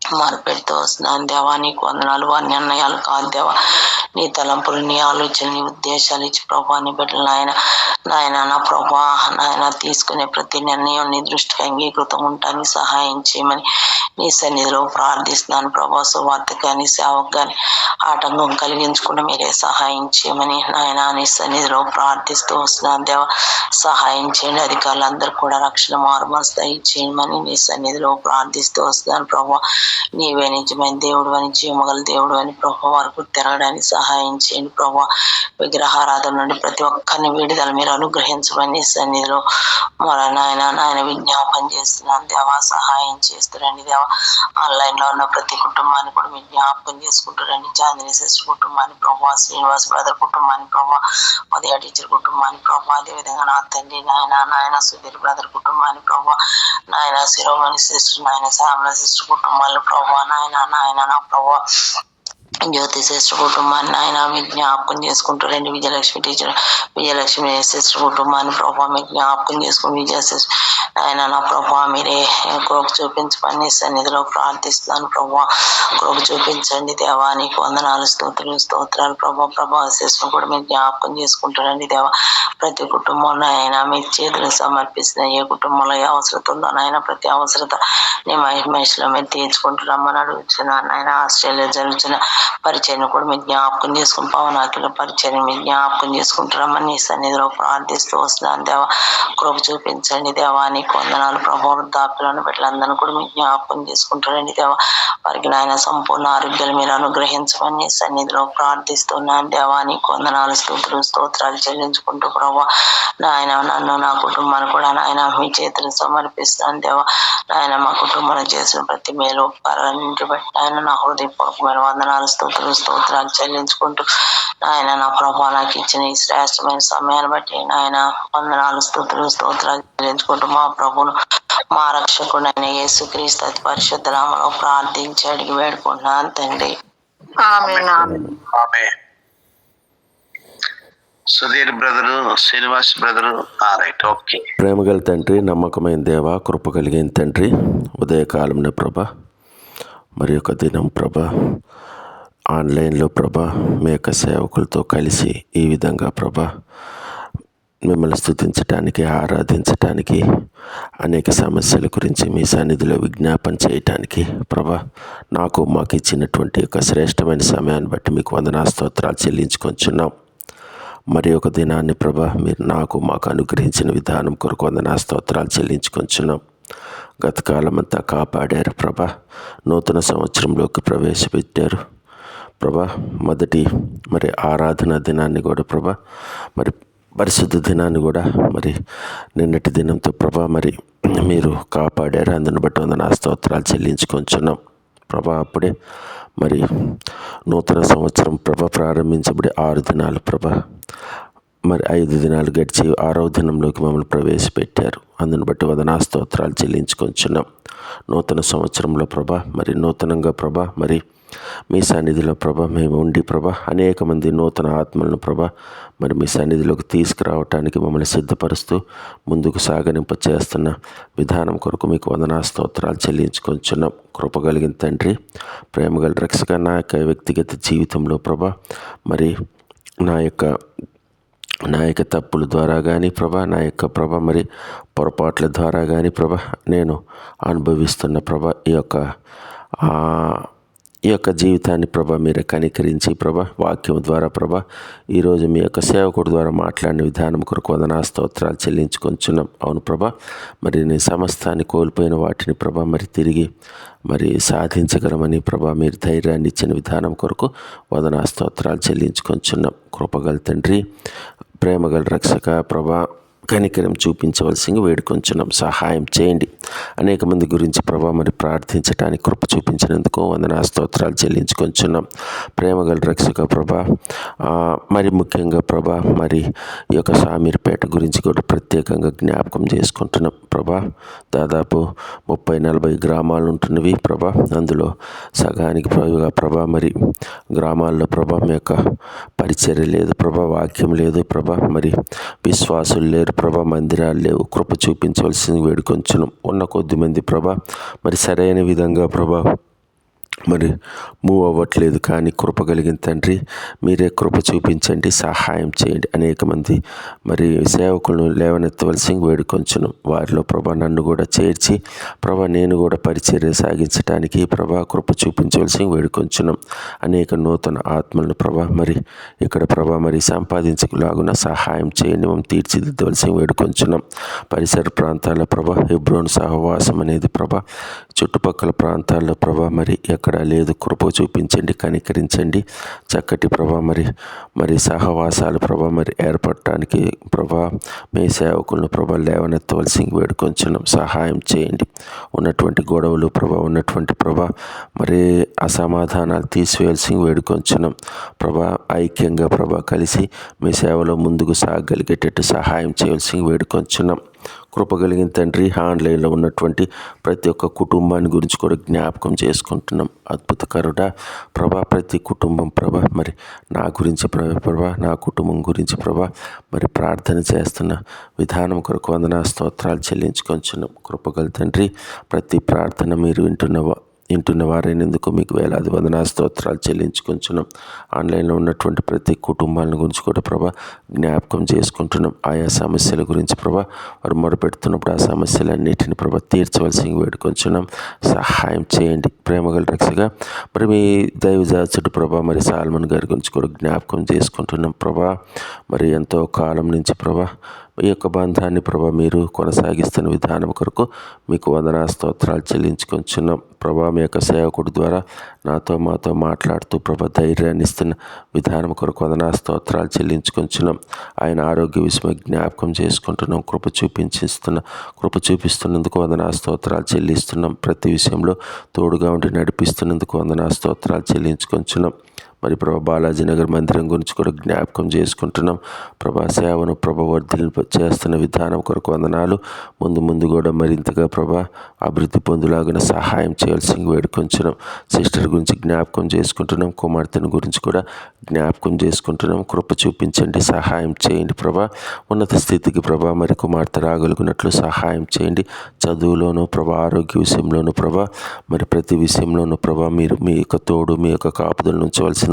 మార్పెడుతూ వస్తున్నాను దేవా. నీకు వందనాలు. వారి నిర్ణయాలు కాదు దేవా, నీ తలంపులు నీ ఆలోచనలు నీ ఉద్దేశాలు ఇచ్చి ప్రభా నీ బిడ్డలు నాయన నా ప్రభా తీసుకునే ప్రతి నిర్ణయం నీ దృష్టికి అంగీకృతం ఉండటానికి సహాయం చేయమని నీ సన్నిధిలో ప్రార్థిస్తున్నాను ప్రభా. సువార్త కానీ సేవకు కానీ ఆటంకం కలిగించకుండా మీరే సహాయం చేయమని నాయన నీ సన్నిధిలో ప్రార్థిస్తూ వస్తున్నాను దేవా. సహాయం చేయండి. అధికారులందరూ కూడా రక్షణ మార్మస్ దయచేయమని నీ సన్నిధిలో ప్రార్థిస్తూ వస్తున్నాను ప్రభా. నీవే నిజమైన దేవుడు అని జీవగల దేవుడు అని ప్రభా వరకు తిరగడానికి సహాయం చేయండి ప్రభా. విగ్రహారాధన నుండి ప్రతి ఒక్కరిని విడుదల మీరు అనుగ్రహించమని సన్నిధిలో నాయన విజ్ఞాపన చేస్తున్నాను దేవా. సహాయం చేస్తురండి దేవా. ఆన్లైన్ లో ఉన్న ప్రతి కుటుంబాన్ని కూడా మీరు జ్ఞాపకం చేసుకుంటారండి. చాందిని సిస్టర్ కుటుంబాన్ని ప్రభా, శ్రీనివాస్ బ్రదర్ కుటుంబాన్ని ప్రభా, ఉదయ టీచర్ కుటుంబాన్ని ప్రభా, అదేవిధంగా నా తండ్రి నాయన సుధీర్ బ్రదర్ కుటుంబాన్ని ప్రభా, నాయన శిరోమణి సిస్టర్ నాయన శ్యామల సిస్టర్ కుటుంబాలు ప్రభా నాయన నా ప్రభా. జ్యోతి సిస్టర్ కుటుంబాన్ని ఆయన మీకు జ్ఞాపకం చేసుకుంటారండి. విజయలక్ష్మి సిస్టర్ కుటుంబాన్ని ప్రభావ మీకు జ్ఞాపకం చేసుకుని విజయ సిస్టర్ ఆయన నా ప్రభావ మీరే కృప చూపించమని సన్నిధిలో ప్రార్థిస్తున్నాను ప్రభావ. కృప చూపించండి దేవా. నీకు వందనాలు స్తోత్రాలు ప్రభా సిస్టర్ కూడా మీరు జ్ఞాపకం చేసుకుంటారండి దేవా. ప్రతి కుటుంబంలో ఆయన మీ చేతులు సమర్పిస్తున్న ఏ కుటుంబంలో ఏ అవసరత ఉందో నాయన ప్రతి అవసరత నీ మహిమలో మీరు తీర్చుకుంటున్నామని అడుగుతున్నాను ఆయన. ఆస్ట్రేలియా జరుగుతున్న పరిచయం కూడా మీరు జ్ఞాపకం చేసుకుని పవనాకుల పరిచయం మీరు జ్ఞాపకం చేసుకుంటారమ్మని నీ సన్నిధిలో ప్రార్థిస్తూ వస్తున్నాను దేవా. కృప చూపించండి దేవా. నీ నీకు వందనాలు ప్రభా. వృద్ధాప్యులను బిడ్డలందరినీ కూడా మీకు జ్ఞాపకం చేసుకుంటారండి దేవా. వారికి నాయన సంపూర్ణ ఆరోగ్యాలు మీరు అనుగ్రహించమని నీ సన్నిధిలో ప్రార్థిస్తున్నాను దేవా. నీకు వందనాలు స్తోత్రాలు చెల్లించుకుంటూ ప్రభా నాయన నన్ను నా కుటుంబాన్ని కూడా నాయన మీ చేతులు సమర్పిస్తాను దేవా. నాయన మా కుటుంబంలో చేసిన ప్రతి మేలు ఉపకారాన్నింటి బట్టి నాయన నా హృదయపూర్వకమైన వందనాలు స్తోత్రాలు చెల్లించుకుంటూ నాయన నా ప్రభా నాకు ఇచ్చిన ఈ శ్రేష్టమైన సమయాన్ని బట్టి నాయన వందనాలు స్తోత్రాలు చెల్లించుకుంటూ మా ప్రభును మా రక్షకుడు అయిన యేసుక్రీస్తు అతి పరిశుద్ధ నామములో ప్రార్థించి అడిగి వేడుకుంటున్నాను తండ్రి. Amen. Amen. Amen. Sudheer brother, Srinivas brother. Right, okay. ప్రేమగల తండ్రి, నమ్మకమైన దేవ, కృప కలిగిన తండ్రి, ఉదయకాలంలో ప్రభ మరి యొక్క దినం ప్రభ ఆన్లైన్లో ప్రభ మీ యొక్క సేవకులతో కలిసి ఈ విధంగా ప్రభ మిమ్మల్ని స్తుతించటానికి, ఆరాధించటానికి, అనేక సమస్యల గురించి మీ సన్నిధిలో విజ్ఞాపన చేయటానికి ప్రభా మాకు ఇచ్చినటువంటి యొక్క శ్రేష్టమైన సమయాన్ని బట్టి మీకు వందనాస్తోత్రాలు చెల్లించుకొంచున్నాం. మరి ఒక దినాన్ని ప్రభా మీరు మాకు అనుగ్రహించిన విధానం కొరకు వందనాస్తోత్రాలు చెల్లించుకొంచున్నాం. గత కాలం అంతా కాపాడారు ప్రభా. నూతన సంవత్సరంలోకి ప్రవేశపెట్టారు ప్రభా. మొదటి మరి ఆరాధన దినాన్ని కూడా ప్రభా, మరి పరిశుద్ధ దినాన్ని కూడా మరి నిన్నటి దినంతో ప్రభా మరి మీరు కాపాడారు. అందుని బట్టి వందనాస్తోత్రాలు చెల్లించుకొంచున్నాం ప్రభా. అప్పుడే మరి నూతన సంవత్సరం ప్రభ ప్రారంభించబడి 6 దినాలు ప్రభ, మరి 5 దినాలు గడిచి 6వ దినంలోకి మమ్మల్ని ప్రవేశపెట్టారు. అందుని బట్టి వందనాస్తోత్రాలు చెల్లించుకొంచున్నాం. నూతన సంవత్సరంలో ప్రభ మరి నూతనంగా ప్రభ మరి మీ సన్నిధిలో ప్రభ మేము ఉండి ప్రభ అనేక మంది నూతన ఆత్మలను ప్రభ మరి మీ సన్నిధిలోకి తీసుకురావటానికి మమ్మల్ని సిద్ధపరుస్తూ ముందుకు సాగనింప చేస్తున్న విధానం కొరకు మీకు వందనాస్తోత్రాలు చెల్లించుకొంచున్నాం. కృపగలిగిన తండ్రి, ప్రేమగల రక్షక, నా యొక్క వ్యక్తిగత జీవితంలో ప్రభ మరి నా యొక్క తప్పుల ద్వారా కానీ ప్రభ, నా యొక్క ప్రభ మరి పొరపాట్ల ద్వారా కానీ ప్రభ నేను అనుభవిస్తున్న ప్రభ ఈ యొక్క జీవితాన్ని ప్రభ మీరు కనికరించి ప్రభ వాక్యం ద్వారా ప్రభ ఈరోజు మీ యొక్క సేవకుడి ద్వారా మాట్లాడిన విధానం కొరకు వందనాస్తోత్రాలు చెల్లించుకొంచున్నాం. అవును ప్రభ, మరి నేను సమస్తాన్ని కోల్పోయిన వాటిని ప్రభ మరి తిరిగి మరి సాధించగలమని ప్రభ మీరు ధైర్యాన్ని ఇచ్చిన విధానం కొరకు వందనాస్తోత్రాలు చెల్లించుకొంచున్నాం. కృపగల తండ్రి, ప్రేమగల రక్షక ప్రభ కనికరం చూపించవలసింది వేడుకొంచున్నాం. సహాయం చేయండి. అనేక మంది గురించి ప్రభా మరి ప్రార్థించడానికి కృప చూపించినందుకు వందనాస్తోత్రాలు చెల్లించుకొంచున్నాం. ప్రేమగల రక్షక ప్రభా, మరి ముఖ్యంగా ప్రభా మరి ఈ యొక్క సామీర్పేట గురించి కూడా ప్రత్యేకంగా జ్ఞాపకం చేసుకుంటున్నాం ప్రభా. దాదాపు 30-40 గ్రామాలు ఉంటున్నవి ప్రభా. అందులో సగానికి పైగా ప్రభా మరి గ్రామాల్లో ప్రభా మీ యొక్క పరిచర్య లేదు ప్రభా, వాక్యం లేదు ప్రభా, మరి విశ్వాసులు లేరు ప్రభా, మందిరాలు లేవు. కృప చూపించవలసింది వేడుకొంచును. ఉన్న కొద్ది మంది ప్రభా మరి సరైన విధంగా ప్రభా మరి మూవ్ అవ్వట్లేదు. కానీ కృప కలిగిన తండ్రి మీరే కృప చూపించండి, సహాయం చేయండి. అనేక మంది మరి సేవకులను లేవనెత్తవలసి వేడుకొంచును. వారిలో ప్రభా నన్ను కూడా చేర్చి ప్రభా నేను కూడా పరిచర్య సాగించడానికి ప్రభా కృప చూపించవలసి వేడుకొంచున్నాం. అనేక నూతన ఆత్మలను ప్రభా మరి ఇక్కడ ప్రభా మరి సంపాదించలాగున సహాయం చేయండి. మేము తీర్చిదిద్దవలసి వేడుకొంచున్నాం. పరిసర ప్రాంతాల ప్రభా హెబ్రోన్ సహవాసం అనేది ప్రభా చుట్టుపక్కల ప్రాంతాల్లో ప్రభా మరి ఎక్కడ లేదు. కృప చూపించండి, కనికరించండి. చక్కటి ప్రభా మరి సహవాసాలు ప్రభా మరి ఏర్పడటానికి ప్రభా మీ సేవకులను ప్రభా లేవనెత్తవలసి వేడుకొంచున్నాం. సహాయం చేయండి. ఉన్నటువంటి గొడవలు ప్రభా ఉన్నటువంటి ప్రభా మరి అసమాధానాలు తీసివేయాల్సి వేడుకొంచున్నాం ప్రభా. ఐక్యంగా ప్రభా కలిసి మీ సేవలో ముందుకు సాగలిగేటట్టు సహాయం చేయాల్సి వేడుకొంచున్నాం. కృపగలిగిన తండ్రి, ఆన్లైన్లో ఉన్నటువంటి ప్రతి ఒక్క కుటుంబాన్ని గురించి కూడా జ్ఞాపకం చేసుకుంటున్నాం. అద్భుతకరుడా ప్రభా, ప్రతి కుటుంబం ప్రభా మరి నా గురించి ప్రభా నా కుటుంబం గురించి ప్రభా మరి ప్రార్థన చేస్తున్న విధానం కొరకు వందనాస్తోత్రాలు చెల్లించుకొంచున్నాం. కృపగల తండ్రి, ప్రతి ప్రార్థన మీరు వింటున్న వింటున్న వారైనందుకు మీకు వేలాది వందనాలు స్తోత్రాలు చెల్లించుకుంటున్నాం. ఆన్లైన్లో ఉన్నటువంటి ప్రతి కుటుంబాలను గురించి కూడా ప్రభా జ్ఞాపకం చేసుకుంటున్నాం. ఆయా సమస్యల గురించి ప్రభా వారు మొరపెడుతున్నప్పుడు ఆ సమస్యలన్నిటిని ప్రభా తీర్చవలసి వేడుకొంచున్నాం. సహాయం చేయండి ప్రేమగల రక్షగా. మరి మీ దైవజాచుడు ప్రభా మరి సాల్మన్ గారి గురించి కూడా జ్ఞాపకం చేసుకుంటున్నాం ప్రభా. మరి ఎంతో కాలం నుంచి ప్రభా ఈ యొక్క బంధాన్ని ప్రభా మీరు కొనసాగిస్తున్న విధానం కొరకు మీకు వందనాలు స్తోత్రాలు చెల్లించుకొంచున్నాం ప్రభా. మీ యొక్క సేవకుడి ద్వారా మాతో మాట్లాడుతూ ప్రభా ధైర్యాన్ని ఇస్తున్న విధానం కొరకు వందనాలు స్తోత్రాలు చెల్లించుకొంచున్నాం. ఆయన ఆరోగ్య విషయమై జ్ఞాపకం చేసుకుంటున్నాం. కృప చూపిస్తున్నందుకు వందనాలు స్తోత్రాలు చెల్లిస్తున్నాం. ప్రతి విషయంలో తోడుగా ఉండి నడిపిస్తున్నందుకు వందనాలు స్తోత్రాలు చెల్లించుకొంచున్నాం. మరి ప్రభా బాలాజీ నగర్ మందిరం గురించి కూడా జ్ఞాపకం చేసుకుంటున్నాం. ప్రభా సేవను ప్రభా వర్ధిల్లింప చేస్తున్న విధానం కొరకు వందనాలు. ముందు కూడా మరింతగా ప్రభా అభివృద్ధి పొందులాగిన సహాయం చేయాల్సి వేడుకొంచున్నాం. సిస్టర్ గురించి జ్ఞాపకం చేసుకుంటున్నాం. కుమార్తెను గురించి కూడా జ్ఞాపకం చేసుకుంటున్నాం. కృప చూపించండి, సహాయం చేయండి ప్రభా. ఉన్నత స్థితికి ప్రభా మరి కుమార్తె రాగలుగునట్లు సహాయం చేయండి. చదువులోనూ ప్రభా, ఆరోగ్య విషయంలోనూ ప్రభా, మరి ప్రతి విషయంలోనూ ప్రభా మీరు మీ యొక్క తోడు, మీ యొక్క కాపుదల ఉంచవలసిందిగా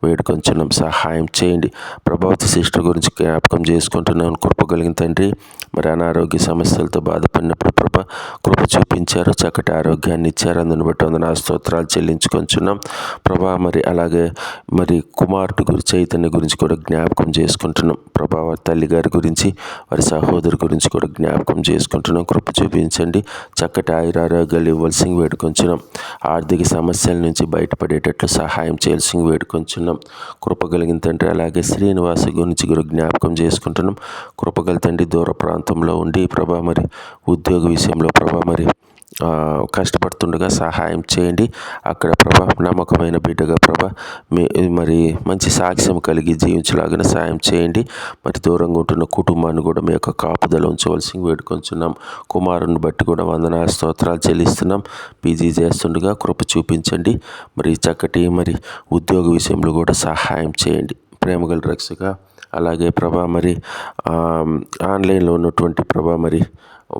వేడుకొంచున్నాం. సహాయం చేయండి. ప్రభావతి సిస్టర్ గురించి జ్ఞాపకం చేసుకుంటున్నాను. కృప కలిగిన తండ్రి, మరి అనారోగ్య సమస్యలతో బాధపడినప్పుడు ప్రభా కృప చూపించారు, చక్కటి ఆరోగ్యాన్ని ఇచ్చారు. అందుని బట్టి వందనాలు స్తోత్రాలు చెల్లించుకొంచున్నాం ప్రభా. మరి అలాగే మరి కుమారుడు చైతన్య గురించి కూడా జ్ఞాపకం చేసుకుంటున్నాం ప్రభా. వారి తల్లి గారి గురించి, వారి సహోదరు గురించి కూడా జ్ఞాపకం చేసుకుంటున్నాం. కృప చూపించండి, చక్కటి ఆయురారోగ్యాలు ఇవ్వాల్సి వేడుకొంచున్నాం. ఆర్థిక సమస్యల నుంచి బయటపడేటట్లు సహాయం చేయాల్సి వేడుకొంచున్నాం. కృప కలిగిన తండ్రి. అలాగే శ్రీనివాస గురించి కూడా జ్ఞాపకం చేసుకుంటున్నాం. కృపగల తండ్రి దూర ప్రాంతంలో ఉండి ప్రభా మరి ఉద్యోగ విషయంలో ప్రభా మరి కష్టపడుతుండగా సహాయం చేయండి. అక్కడ ప్రభా నమ్మకమైన బిడ్డగా ప్రభా మరి మంచి సాక్ష్యం కలిగి జీవించలాగిన సాయం చేయండి. మరి దూరంగా ఉంటున్న కుటుంబాన్ని కూడా మీ యొక్క కాపుదల ఉంచవలసి వేడుకొంచున్నాం. కుమారుని బట్టి కూడా వందనాలు స్తోత్రాలు చెల్లిస్తున్నాం. పీజీ చేస్తుండగా కృప చూపించండి. మరి చక్కటి మరి ఉద్యోగ విషయంలో కూడా సహాయం చేయండి ప్రేమగల రక్షగా. అలాగే ప్రభా మరి ఆన్లైన్లో ఉన్నటువంటి ప్రభా మరి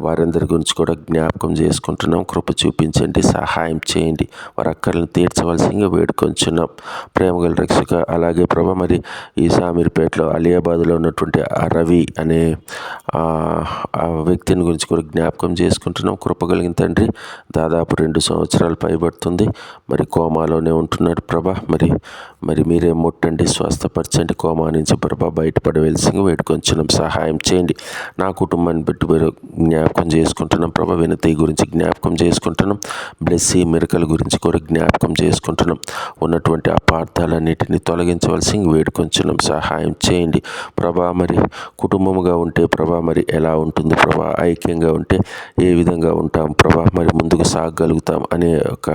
వారందరి గురించి కూడా జ్ఞాపకం చేసుకుంటున్నాం. కృప చూపించండి, సహాయం చేయండి. వారి అక్కర్లను తీర్చవలసిందిగా వేడుకొంచున్నాం ప్రేమగల రక్షక. అలాగే ప్రభా మరి ఈ సామీర్పేటలో అలియాబాద్లో ఉన్నటువంటి రవి అనే ఆ వ్యక్తిని గురించి కూడా జ్ఞాపకం చేసుకుంటున్నాం. కృప కలిగిన తండ్రి. దాదాపు 2 సంవత్సరాలు పైబడుతుంది. మరి కోమాలోనే ఉంటున్నాడు ప్రభా. మరి మీరే ముట్టండి, స్వస్థపరచండి. కోమా నుంచి ప్రభా బయటపడవలసిందిగా వేడుకొంచున్నాం. సహాయం చేయండి. నా కుటుంబాన్ని బట్టి జ్ఞాపకం చేసుకుంటున్నాం ప్రభా. వినతి గురించి జ్ఞాపకం చేసుకుంటున్నాం. బ్లెస్సీ మిరకల గురించి కూడా జ్ఞాపకం చేసుకుంటున్నాం. ఉన్నటువంటి అపార్థాలన్నిటిని తొలగించవలసి వేడుకొంచున్నాం. సహాయం చేయండి ప్రభా. మరి కుటుంబముగా ఉంటే ప్రభా మరి ఎలా ఉంటుంది ప్రభా, ఐక్యంగా ఉంటే ఏ విధంగా ఉంటాం ప్రభా, మరి ముందుకు సాగగలుగుతాం అనే ఒక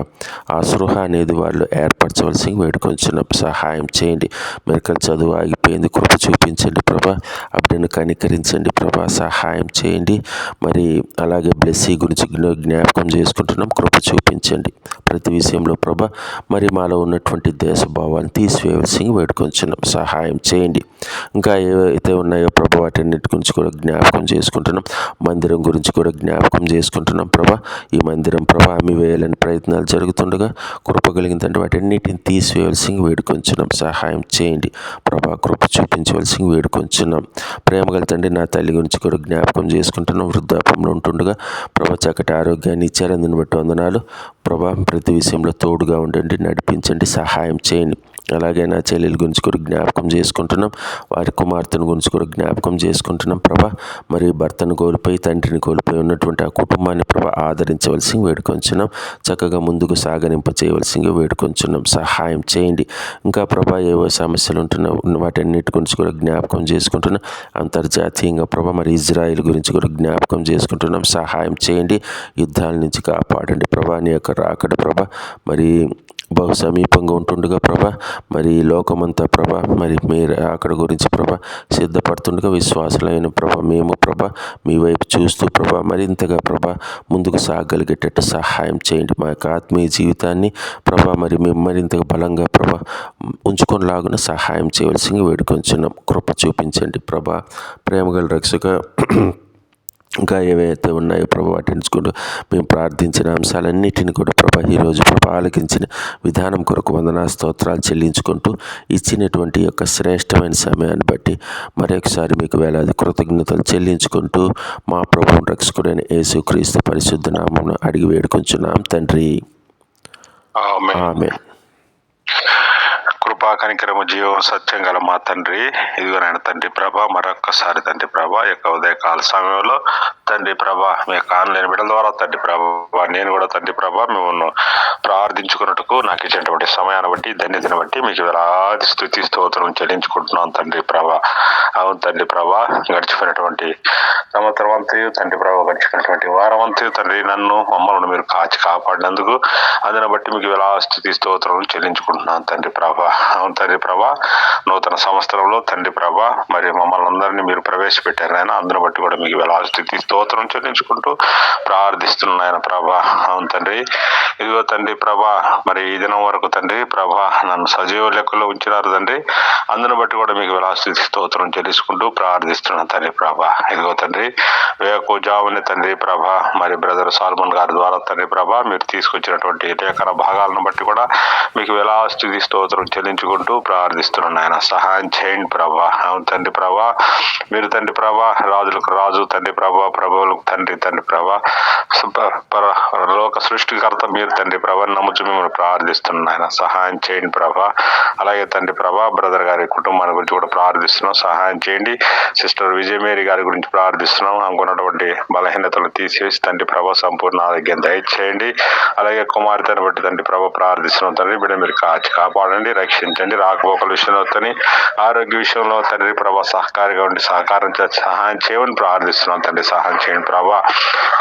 ఆ సృహ అనేది వాళ్ళు ఏర్పరచవలసి వేడుకొంచున్నాం. సహాయం చేయండి. మిరకల చదువు ఆగిపోయింది, కృప చూపించండి ప్రభా. అప్పుడైనా కనికరించండి ప్రభా. సహాయం చేయండి. మరి అలాగే బ్లెస్సీ గురించి జ్ఞాపకం చేసుకుంటున్నాం. కృప చూపించండి ప్రతి విషయంలో ప్రభా. మరి మాలో ఉన్నటువంటి దేశభావాన్ని తీసివేయవలసి వేడుకొంచున్నాం. సహాయం చేయండి. ఇంకా ఏవైతే ఉన్నాయో ప్రభా వాటన్నిటి గురించి కూడా జ్ఞాపకం చేసుకుంటున్నాం. మందిరం గురించి కూడా జ్ఞాపకం చేసుకుంటున్నాం ప్రభా. ఈ మందిరం ప్రభా అమ్మి వేయాలని ప్రయత్నాలు జరుగుతుండగా కృప కలిగిందంటే వాటన్నిటిని తీసివేయవలసి వేడుకొంచున్నాం. సహాయం చేయండి ప్రభా. కృప చూపించవలసి వేడుకొంచున్నాం. ప్రేమగల తండ్రి. నా తల్లి గురించి కూడా జ్ఞాపకం చేసుకుంటున్నాం. వృద్ధాపంలో ఉంటుండగా ప్రభా చక్కటి ఆరోగ్యాన్ని ఇచ్చారు. అందుని బట్టి వందనాలు ప్రభా. ప్రతి విషయంలో తోడుగా ఉండండి, నడిపించండి, సహాయం చేయండి. అలాగే నా చెల్లెల గురించి కూడా జ్ఞాపకం చేసుకుంటున్నాం. వారి కుమార్తెను గురించి కూడా జ్ఞాపకం చేసుకుంటున్నాం ప్రభా. మరి భర్తను కోల్పోయి తండ్రిని కోల్పోయి ఉన్నటువంటి ఆ కుటుంబాన్ని ప్రభా ఆదరించవలసి వేడుకొంచున్నాం. చక్కగా ముందుకు సాగనింప చేయవలసిందిగా వేడుకొంచున్నాం. సహాయం చేయండి. ఇంకా ప్రభా ఏవో సమస్యలు ఉంటున్నా వాటన్నిటి గురించి కూడా జ్ఞాపకం చేసుకుంటున్నాం. అంతర్జాతీయంగా ప్రభా మరి ఇజ్రాయిల్ గురించి కూడా జ్ఞాపకం చేసుకుంటున్నాం. సహాయం చేయండి. యుద్ధాల నుంచి కాపాడండి ప్రభా. నీ యొక్క రాకడ ప్రభా మరి బహు సమీపంగా ఉంటుండగా ప్రభా. మరి లోకమంతా ప్రభా మరి మీరు అక్కడ గురించి ప్రభా సిద్ధపడుతుండగా విశ్వాసులైన ప్రభా మేము ప్రభా మీ వైపు చూస్తూ ప్రభా మరింతగా ప్రభా ముందుకు సాగలిగేటట్టు సహాయం చేయండి. మా యొక్క ఆత్మీయ జీవితాన్ని ప్రభా మరి మేము మరింతగా బలంగా ప్రభా ఉంచుకొనిలాగున సహాయం చేయవలసింది వేడుకొంచున్నాం. కృప చూపించండి ప్రభా. ప్రేమగల రక్షక. ఇంకా ఏవైతే ఉన్నాయో ప్రభా వాటిని ఎంచుకుంటూ మేము ప్రార్థించిన అంశాలన్నిటిని కూడా ప్రభా ఈరోజు ప్రభా ఆలకించిన విధానం కొరకు స్తోత్రాలు చెల్లించుకుంటూ ఇచ్చినటువంటి యొక్క శ్రేష్టమైన సమయాన్ని బట్టి మరొకసారి మీకు వేలాది కృతజ్ఞతలు చెల్లించుకుంటూ మా ప్రభువు రక్షకుడైన యేసుక్రీస్తు పరిశుద్ధ నామమున అడిగి వేడుకొంచున్నాం తండ్రి. ఆమేన్. కృపా కనికరము జీవం సత్యం గల మా తండ్రి, ఇదిగో నాయన తండ్రి ప్రభా మరొక్కసారి తండ్రి ప్రభా యొక్క ఉదయకాల సమయంలో తండ్రి ప్రభా మీ యొక్క ఆన్లైన్ బిడ్డల ద్వారా తండ్రి ప్రభా నేను కూడా తండ్రి ప్రభా మిమ్మల్ని ప్రార్థించుకున్నట్టుకు నాకు ఇచ్చినటువంటి సమయాన్ని బట్టి ధన్యతను బట్టి మీకు వేలాది స్తుతి స్తోత్రం చెల్లించుకుంటున్నాను తండ్రి ప్రభా. అవును తండ్రి ప్రభా, గడిచిపోయినటువంటి సంవత్సరం అంతయు తండ్రి ప్రభా, గడిచిపోయినటువంటి వారం అంతయు తండ్రి నన్ను మమ్మల్ని మీరు కాచి కాపాడినందుకు అందుని బట్టి మీకు వేలాది స్తుతి స్తోత్రం చెల్లించుకుంటున్నాను తండ్రి ప్రభా. అవును తండ్రి ప్రభా, నూతన సంవత్సరంలో తండ్రి ప్రభా మరి మమ్మల్ని అందరినీ మీరు ప్రవేశపెట్టారు ఆయన, అందుని బట్టి కూడా మీకు వేలాది స్తుతి స్తోత్రం చెల్లించుకుంటూ ప్రార్థిస్తున్నాను ఆయన ప్రభా. అవును తండ్రి, ఇదిగో తండ్రి ప్రభా మరి ఈ దినం వరకు తండ్రి ప్రభా నన్ను సజీవ లెక్కలో ఉంచినారు తండ్రి, అందుని బట్టి కూడా మీకు వేలాది స్తుతి స్తోత్రం చెల్లించుకుంటూ ప్రార్థిస్తున్నాను తండ్రి ప్రభా. ఇదిగో తండ్రి వేకుజాముని తండ్రి ప్రభా మరి బ్రదర్ సాల్మన్ గారి ద్వారా తండ్రి ప్రభా మీరు తీసుకొచ్చినటువంటి లేఖన భాగాలను బట్టి కూడా మీకు వేలాది స్తుతి స్తోత్రం చెల్లించుకుంటూ ప్రార్థిస్తున్నాను ఆయన, సహాయం చేయండి ప్రభా. అవును తండ్రి ప్రభా, మీరు తండ్రి ప్రభా రాజులకు రాజు తండ్రి ప్రభా, ప్రభువులకు తండ్రి తండ్రి ప్రభా లోక సృష్టికర్త మీరు తండ్రి ప్రభా నమ్ముచు మిమ్మల్ని ప్రార్థిస్తున్నాను ఆయన, సహాయం చేయండి ప్రభా. అలాగే తండ్రి ప్రభా బ్రదర్ గారి కుటుంబాన్ని గురించి కూడా ప్రార్థిస్తున్నాం, సహాయం చేయండి. సిస్టర్ విజయమేరి గారి గురించి ప్రార్థిస్తున్నాం, అనుకున్నటువంటి బలహీనతలు తీసేసి తండ్రి ప్రభా సంపూర్ణ ఆరోగ్యం దయచేయండి. అలాగే కుమార్తెను బట్టి తండ్రి ప్రభా ప్రార్థిస్తున్నాం తండ్రి, బిడ్డ మీరు కాచి కాపాడండి, రక్షించండి. రాకపోకల విషయంలో తండ్రి, ఆరోగ్య విషయంలో తండ్రి ప్రభా సహకారిగా ఉండి సహకారం సహాయం చేయమని ప్రార్థిస్తున్నాం తండ్రి, సహాయం చేయండి ప్రభా.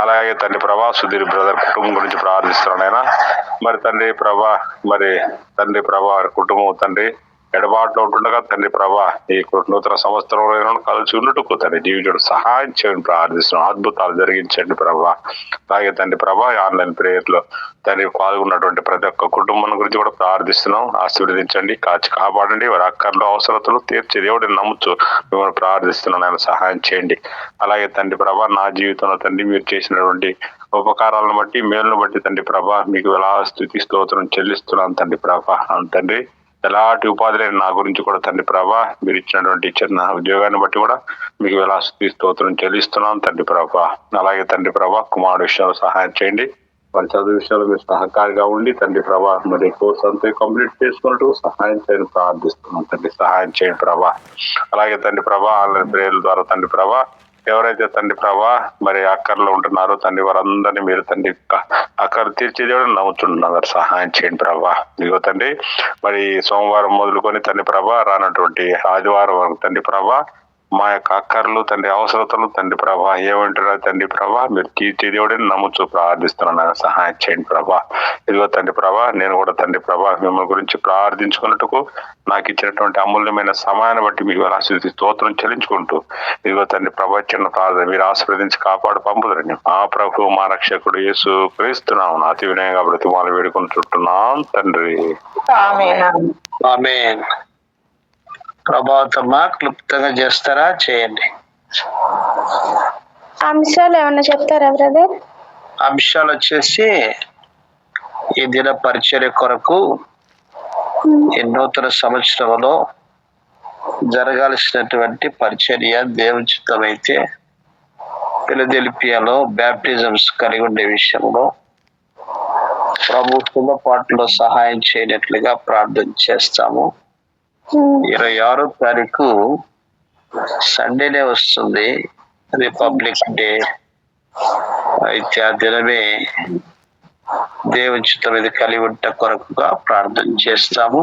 అలాగే తండ్రి ప్రభా సుధీర్ బ్రదర్ కుటుంబం గురించి ప్రార్థిస్తున్నాను ఆయన, మరి తండ్రి ప్రభా మరి తండ్రి ప్రభా కుటుంబం తండ్రి ఎడబాటులో ఉంటుండగా తండ్రి ప్రభా ఈ నూతన సంవత్సరంలో కలిసి ఉన్నట్టుకు తండ్రి జీవించడం సహాయం చేయండి ప్రార్థిస్తున్నాం, అద్భుతాలు జరిగించండి ప్రభా. అలాగే తండ్రి ప్రభా ఆన్లైన్ ప్రేయర్లో తండ్రి పాల్గొన్నటువంటి ప్రతి ఒక్క కుటుంబం గురించి కూడా ప్రార్థిస్తున్నాం, ఆశీర్వదించండి, కాచి కాపాడండి, వారి అక్కర్లు అవసరతలు తీర్చి దేవుడిని నమ్ముతూ మిమ్మల్ని ప్రార్థిస్తున్నాను ఆయన, సహాయం చేయండి. అలాగే తండ్రి ప్రభా నా జీవితంలో తండ్రి మీరు చేసినటువంటి ఉపకారాలను బట్టి మేలును బట్టి తండ్రి ప్రభా మీకు ఎలా స్తుతి స్తోత్రం చెల్లిస్తున్నాను తండ్రి ప్రభా. తండ్రి ఎలాంటి ఉపాధి లేని నా గురించి కూడా తండ్రి ప్రభా మీరు ఇచ్చినటువంటి చిన్న ఉద్యోగాన్ని బట్టి కూడా మీకు ఎలా స్తుతి స్తోత్రం చెల్లిస్తున్నాను తండ్రి ప్రభా. అలాగే తండ్రి ప్రభా కుమారుడు విషయంలో సహాయం చేయండి, వారి చదువు విషయంలో మీరు సహకారిగా ఉండి తండ్రి ప్రభా మరి కోర్స్ అంతా కంప్లీట్ చేసుకున్నట్టు సహాయం చేయని ప్రార్థిస్తున్నాం తండ్రి, సహాయం చేయండి ప్రభా. అలాగే తండ్రి ప్రభా ఆన్లైన్ ప్రేయర్ల ద్వారా తండ్రి ప్రభా ఎవరైతే తండ్రి ప్రభా మరి అక్కర్లో ఉంటున్నారో తండ్రి వారందరినీ మీరు తండ్రి అక్కర తీర్చేదేవాడు నమ్ముతున్నారు, సహాయం చేయండి ప్రభా. ఇదిగో తండ్రి మరి సోమవారం మొదలుకొని తండ్రి ప్రభా రానటువంటి ఆదివారం వరకు తండ్రి ప్రభా మా యొక్క అక్కర్లు తండ్రి అవసరతలు తండ్రి ప్రభా ఏమంటారో తండ్రి ప్రభా మీరు తీర్చేదేవాడని నమ్ముచూ ప్రార్థిస్తున్నాను, సహాయం చేయండి ప్రభా. ఇదిగో తండ్రి ప్రభా నేను కూడా తండ్రి ప్రభా మిమ్మల్ని గురించి ప్రార్థించుకున్నట్టుకు నాకు ఇచ్చినటువంటి అమూల్యమైన సమయాన్ని బట్టి మీకు ఆశీర్వదించి స్తోత్రం చెల్లించుకుంటూ ఇదిగో తండ్రి ప్రభా చిన్న ప్రార్థన మీరు ఆశీర్వదించి కాపాడు పంపుదరండి. మా ప్రభు మా రక్షకుడు యేసు క్రీస్తున్నాం అతి వినయంగా బ్రతిమాలు వేడుకుంటున్నాం తండ్రి, ఆమేన్. ప్రభావతమ్మా క్లుప్తంగా చేస్తారా? చేయండి. అంశాలు ఏమన్నా చెప్తారా బ్రదర్? అంశాలు వచ్చేసి ఈ దిన పరిచర్య కొరకు ఈ నూతన సంవత్సరంలో జరగాల్సినటువంటి పరిచర్య దేవుచితమైతే ఫిలదెల్ఫియాలో బ్యాప్టిజమ్స్ కలిగి ఉండే విషయంలో ప్రభు శుభపాటులో సహాయం చేయనట్లుగా ప్రార్థన చేస్తాము. 26వ తారీఖు సండేనే వస్తుంది, రిపబ్లిక్ డే. అయితే ఆ దినమే దేవుని చిత్తం మీద కలిగి ఉంట కొరకుగా ప్రార్థన చేస్తాము.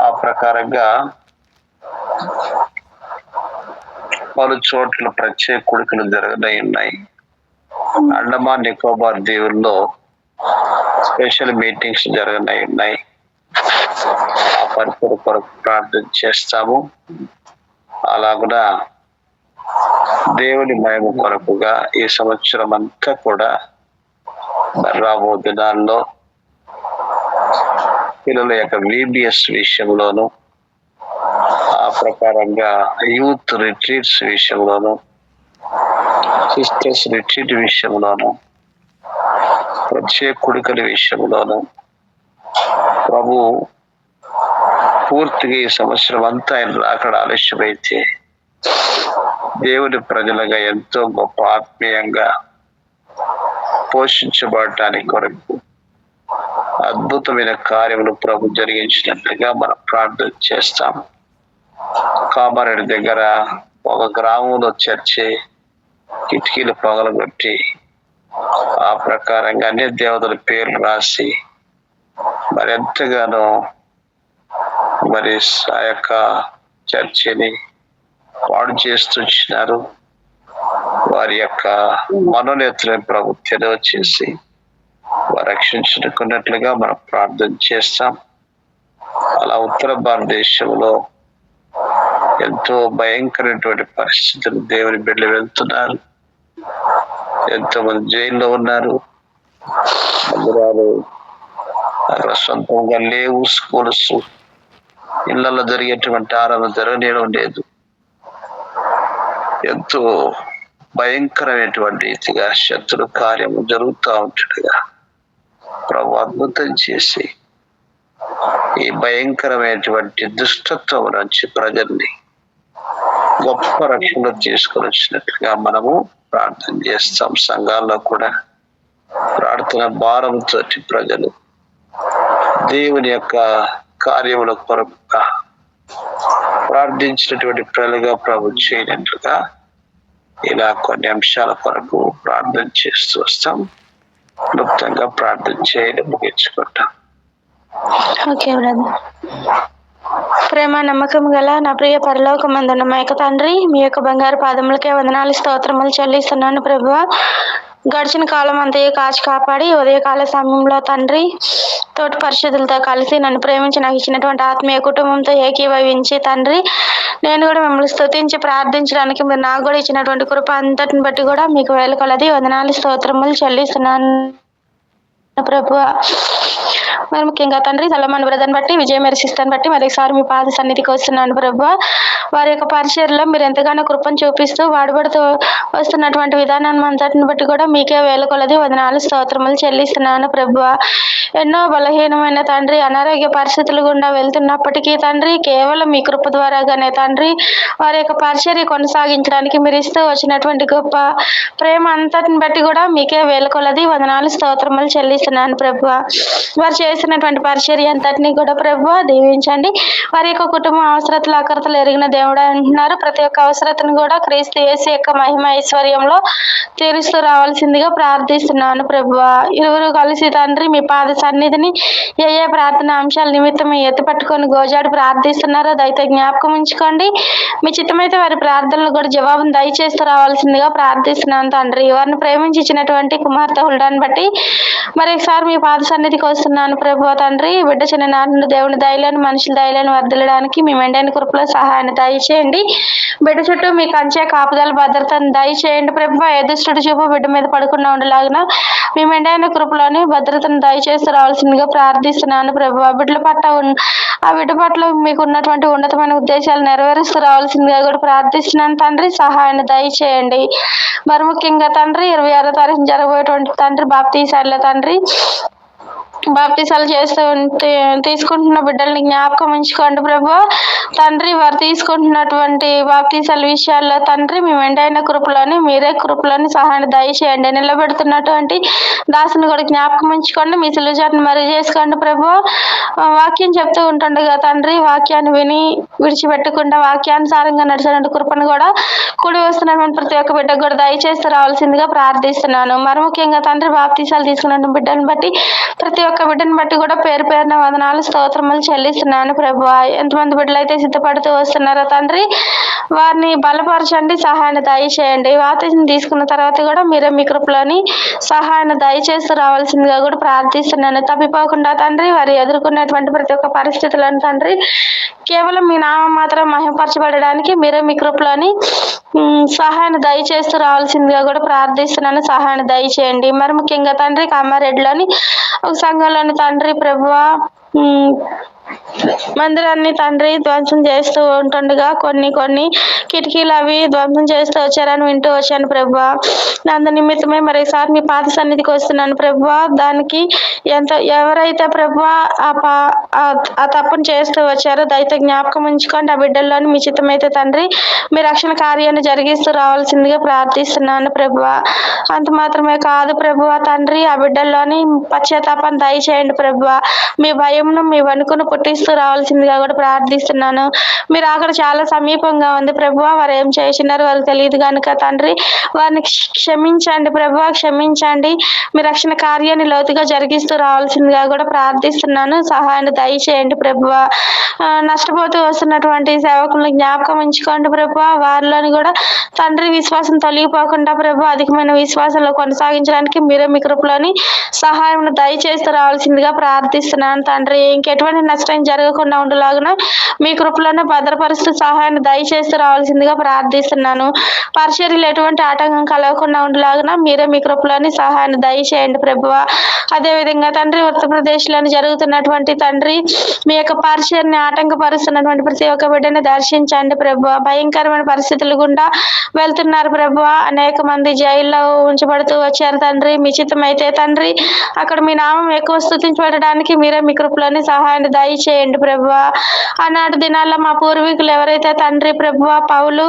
ఆ ప్రకారంగా పలు చోట్ల ప్రత్యేక కూడికలు జరగనై ఉన్నాయి. అండమాన్ నికోబార్ దీవుల్లో స్పెషల్ మీటింగ్స్ జరగనై ఉన్నాయి. ఆ పరిచయ కొరకు ప్రార్థన చేస్తాము. అలాగున దేవుని మహిమ కొరకుగా ఈ సంవత్సరం అంతా కూడా రాబో దినాల్లో పిల్లల యొక్క VBS విషయంలోను ఆ ప్రకారంగా యూత్ రిట్రీట్స్ విషయంలోను సిస్టర్స్ రిట్రీట్ విషయంలోను, ప్రత్యేక కుడికల విషయంలోను ప్రభు పూర్తిగా ఈ సంవత్సరం అంతా ఆయన రాకడ ఆలస్యమైతే దేవుని ప్రజలుగా ఎంతో గొప్ప ఆత్మీయంగా పోషించబడటానికి కొరకు అద్భుతమైన కార్యములు ప్రభు జరిగించినట్లుగా మనం ప్రార్థన చేస్తాం. కామారెడ్డి దగ్గర ఒక గ్రామంలో చర్చి కిటికీలు పగలగొట్టి ఆ ప్రకారంగా అన్ని దేవతల పేర్లు రాసి మరి ఎంతగానో మరి ఆ యొక్క చర్చిని పాడు చేస్తున్నారు. వారి యొక్క మనోనేతలను ప్రభు తెరవ చేసి వారు రక్షించుకున్నట్లుగా మనం ప్రార్థన చేస్తాం. అలా ఉత్తర భారతదేశంలో ఎంతో భయంకరమైనటువంటి పరిస్థితులు దేవుని బిడ్డలు వెళ్తున్నారు. ఎంతో మంది జైల్లో ఉన్నారు. మందిరాలు అక్కడ సొంతంగా లేవు. స్కూల్స్ ఇళ్లలో జరిగేటువంటి ఆరాధన జరగనేయడం లేదు. ఎంతో భయంకరమైనటువంటి రీతిగా శత్రు కార్యము జరుగుతూ ఉంటుండగా ప్రభు అద్భుతం చేసి ఈ భయంకరమైనటువంటి దుష్టత్వం నుంచి ప్రజల్ని గొప్ప రక్షణ తీసుకొని వచ్చినట్లుగా మనము ప్రార్థన చేస్తాం. సంఘాల్లో కూడా ప్రార్థన భారంతో ప్రజలు దేవుని యొక్క కార్యముల కొరకుగా ప్రార్థించినటువంటి ప్రజలుగా ప్రభు చేయనట్లుగా ఇలా కొన్ని అంశాల కొరకు ప్రార్థన చేస్తూ వస్తాం. క్లుప్తంగా ప్రార్థన చేయడం ముగించుకుంటాం. Okay brother. ప్రేమ నమ్మకం గల నా ప్రియ పరలోకమందున్న మా యొక్క తండ్రి, మీ యొక్క బంగారు పాదములకే వందనాలు స్తోత్రములు చెల్లిస్తున్నాను ప్రభువా. గడిచిన కాలం అంతయే కాచి కాపాడి ఉదయకాల సమయంలో తండ్రి తోటి పరిశుద్ధులతో కలిసి నన్ను ప్రేమించి నాకు ఇచ్చినటువంటి ఆత్మీయ కుటుంబంతో ఏకీభవించి తండ్రి నేను కూడా మిమ్మల్ని స్తుతించి ప్రార్థించడానికి మీరు నాకు కూడా ఇచ్చినటువంటి కృప అంతటిని బట్టి కూడా మీకు వేల కొలది వందనాలు స్తోత్రములు చెల్లిస్తున్నాను ప్రభువా. మరి ముఖ్యంగా తండ్రి సలమాన్ బ్రదర్ని బట్టి, విజయ మేరీ సిస్టర్ని బట్టి మరొకసారి మీ పాద సన్నిధికి వస్తున్నాను ప్రభువా. వారి యొక్క పరిచర్లో మీరు ఎంతగానో కృపను చూపిస్తూ వాడబడుతూ వస్తున్నటువంటి విధానాన్ని అంతటిని బట్టి కూడా మీకే వేల కొలది వందనాలు స్తోత్రములు చెల్లిస్తున్నాను ప్రభువా. ఎన్నో బలహీనమైన తండ్రి అనారోగ్య పరిస్థితులు గుండా వెళ్తున్నప్పటికీ తండ్రి కేవలం మీ కృప ద్వారాగానే తండ్రి వారి యొక్క పరిచర్య కొనసాగించడానికి మీరు ఇస్తూ వచ్చినటువంటి గొప్ప ప్రేమ అంతటిని బట్టి కూడా మీకే వేల కొలది వందనాలు స్తోత్రములు చెల్లిస్తున్నాను ప్రభువా. వారు చేసినటువంటి పరిచర్య అంతటినీ కూడా ప్రభువా దీవించండి. వారి యొక్క కుటుంబ అవసరతలు అకరతలు ఎరిగిన దేవుడు అంటున్నారు. ప్రతి ఒక్క అవసరతను కూడా క్రీస్తు యేసు యొక్క మహిమ ఐశ్వర్యంలో తీరుస్తూ రావాల్సిందిగా ప్రార్థిస్తున్నాను ప్రభువా. ఇరువురు కలిసి తండ్రి మీ పాద సన్నిధిని ఏ ప్రార్థన అంశాల నిమిత్తం ఎత్తి పట్టుకొని గోజాడి ప్రార్థిస్తున్నారో దయతో జ్ఞాపకం ఉంచుకోండి. మీ చిత్తమైతే వారి ప్రార్థనలు కూడా జవాబును దయచేస్తూ రావాల్సిందిగా ప్రార్థిస్తున్నాను తండ్రి. వారిని ప్రేమించి ఇచ్చినటువంటి కుమార్తె హుల్డాన్ని బట్టి మరొకసారి మీ పాద సన్నిధికి వస్తున్నాను ప్రభువా తండ్రి. బిడ్డ చిన్న నాన్న దేవుని దయలను మనుషుల దయలను వర్దిల్లడానికి మీ మెండైన కృపలో సహాయాన్ని దయచేయండి. బిడ్డ చుట్టూ మీ కంచె కాపుదల భద్రతను దయచేయండి ప్రభువా. ఏ దుష్టుడి చూపు బిడ్డ మీద పడకుండా ఉండలాగిన మీ మెండైన కృపలోని భద్రతను దయచేస్తూ రావాల్సిందిగా ప్రార్థిస్తున్నాను ప్రభువా. ఆ బిడ్డ పట్ల మీకు ఉన్నటువంటి ఉన్నతమైన ఉద్దేశాలు నెరవేరుస్తూ రావాల్సిందిగా కూడా ప్రార్థిస్తున్నాను తండ్రి. సహాయాన్ని దయచేయండి. మరి ముఖ్యంగా తండ్రి 26వ తారీఖు జరగబోయేటువంటి తండ్రి బాప్తీసాల తండ్రి బాప్తీసాలు తీసుకుంటున్న బిడ్డల్ని జ్ఞాపకం ఉంచుకోండి ప్రభువా తండ్రి. వారు తీసుకుంటున్నటువంటి బాప్తీసాల విషయాల్లో తండ్రి మీ మెండైన కృపలోని మీరే కృపలోని సహాయాన్ని దయచేయండి. నిలబెడుతున్నటువంటి దాసుని కూడా జ్ఞాపకం ఉంచుకోండి. మీ సులుజాన్ని మరుగు చేసుకోండి ప్రభువా. వాక్యం చెప్తూ ఉంటుండగా తండ్రి వాక్యాన్ని విని విడిచిపెట్టకుండా వాక్యానుసారంగా నడిచినటువంటి కృపను కూడా కూడి వస్తున్నటువంటి ప్రతి ఒక్క బిడ్డకు కూడా దయచేస్తూ రావాల్సిందిగా ప్రార్థిస్తున్నాను. మరి ముఖ్యంగా తండ్రి బాప్తీసాలు తీసుకున్న బిడ్డను బట్టి ప్రతి ఒక్క బిడ్డను బట్టి కూడా పేరు పేరున వందనాలు స్తోత్రములు చెల్లిస్తున్నాను ప్రభువా. ఎంతమంది బిడ్డలు అయితే సిద్ధపడుతూ వస్తున్నారో తండ్రి వారిని బలపరచండి, సహాయాన్ని దయచేయండి. బాప్తీసం తీసుకున్న తర్వాత కూడా మీరే మీ కృపలోని సహాయాన్ని దయచేస్తూ రావాల్సిందిగా కూడా ప్రార్థిస్తున్నాను. తప్పిపోకుండా తండ్రి వారు ఎదుర్కొన్నటువంటి ప్రతి ఒక్క పరిస్థితులను తండ్రి కేవలం మీ నామం మాత్రం మహిమపరచబడడానికి మీరే మీ కృపలోని సహాయాన్ని దయచేస్తూ రావాల్సిందిగా కూడా ప్రార్థిస్తున్నాను. సహాయాన్ని దయచేయండి. మరి ముఖ్యంగా తండ్రి కామారెడ్డిలోని ఒక సంఘంలోని తండ్రి ప్రభువా మందిరాన్ని తండ్రి ధ్వంసం చేస్తూ ఉంటుండగా కొన్ని కిటికీలు అవి ధ్వంసం చేస్తూ వచ్చారని వింటూ వచ్చాను ప్రభువా. అందు నిమిత్తమే మరోసారి మీ పాద సన్నిధికి వస్తున్నాను ప్రభువా. దానికి ఎవరైతే ప్రభువా ఆ తప్పును చేస్తూ వచ్చారో దయతో జ్ఞాపకం ఉంచుకోండి. ఆ బిడ్డల్లోని మీ చిత్తమైతే తండ్రి మీ రక్షణ కార్యాన్ని జరిగిస్తూ రావాల్సిందిగా ప్రార్థిస్తున్నాను ప్రభువా. అంత మాత్రమే కాదు ప్రభువా తండ్రి, ఆ బిడ్డల్లోని పశ్చాత్తాపాన్ని దయచేయండి ప్రభువా. మీ భయంను మీ వణుకును పుట్టిస్తూ రావాల్సిందిగా కూడా ప్రార్థిస్తున్నాను. మీరు అక్కడ చాలా సమీపంగా ఉంది ప్రభువా. వారు ఏం చేసినారో వారికి తెలియదు కనుక తండ్రి వారిని క్షమించండి ప్రభువా, క్షమించండి. మీ రక్షణ కార్యాన్ని లోతుగా జరిగిస్తూ రావాల్సిందిగా కూడా ప్రార్థిస్తున్నాను. సహాయాన్ని దయచేయండి ప్రభువా. నష్టపోతూ వస్తున్నటువంటి సేవకులను జ్ఞాపకం ఉంచుకోండి ప్రభువా. వారిలోని కూడా తండ్రి విశ్వాసం తొలగిపోకుండా ప్రభువా అధికమైన విశ్వాసంలో కొనసాగించడానికి మీరే మీ కృపలోని సహాయం దయచేస్తూ రావాల్సిందిగా ప్రార్థిస్తున్నాను తండ్రి. ఇంకెటువంటి నష్టం జరగకుండా ఉండేలాగున మీ కృపలోనే భద్రపరుస్తూ సహాయాన్ని దయచేస్తూ రావాల్సిందిగా ప్రార్థిస్తున్నాను. పరిచర్యలు ఎటువంటి ఆటంకం కలగకుండా ఉండేలాగున మీరే మీ కృపలోని సహాయాన్ని దయచేయండి ప్రభువా. అదేవిధంగా తండ్రి ఉత్తరప్రదేశ్లోని జరుగుతున్నటువంటి తండ్రి మీ యొక్క పరిచర్ని ఆటంకపరుస్తున్నటువంటి ప్రతి ఒక్క బిడ్డని దర్శించండి ప్రభువా. భయంకరమైన పరిస్థితులు గుండా వెళ్తున్నారు ప్రభువా. అనేక మంది జైల్లో ఉంచబడుతూ వచ్చారు తండ్రి. మీ చిత్తం అయితే తండ్రి అక్కడ మీ నామం ఎక్కువ స్తుతించబడడానికి మీరే మీ కృపలోని సహాయాన్ని దయచేయండి ప్రభువా. ఆనాటి దినాల్లో మా పూర్వీకులు ఎవరైతే తండ్రి ప్రభువా పౌలు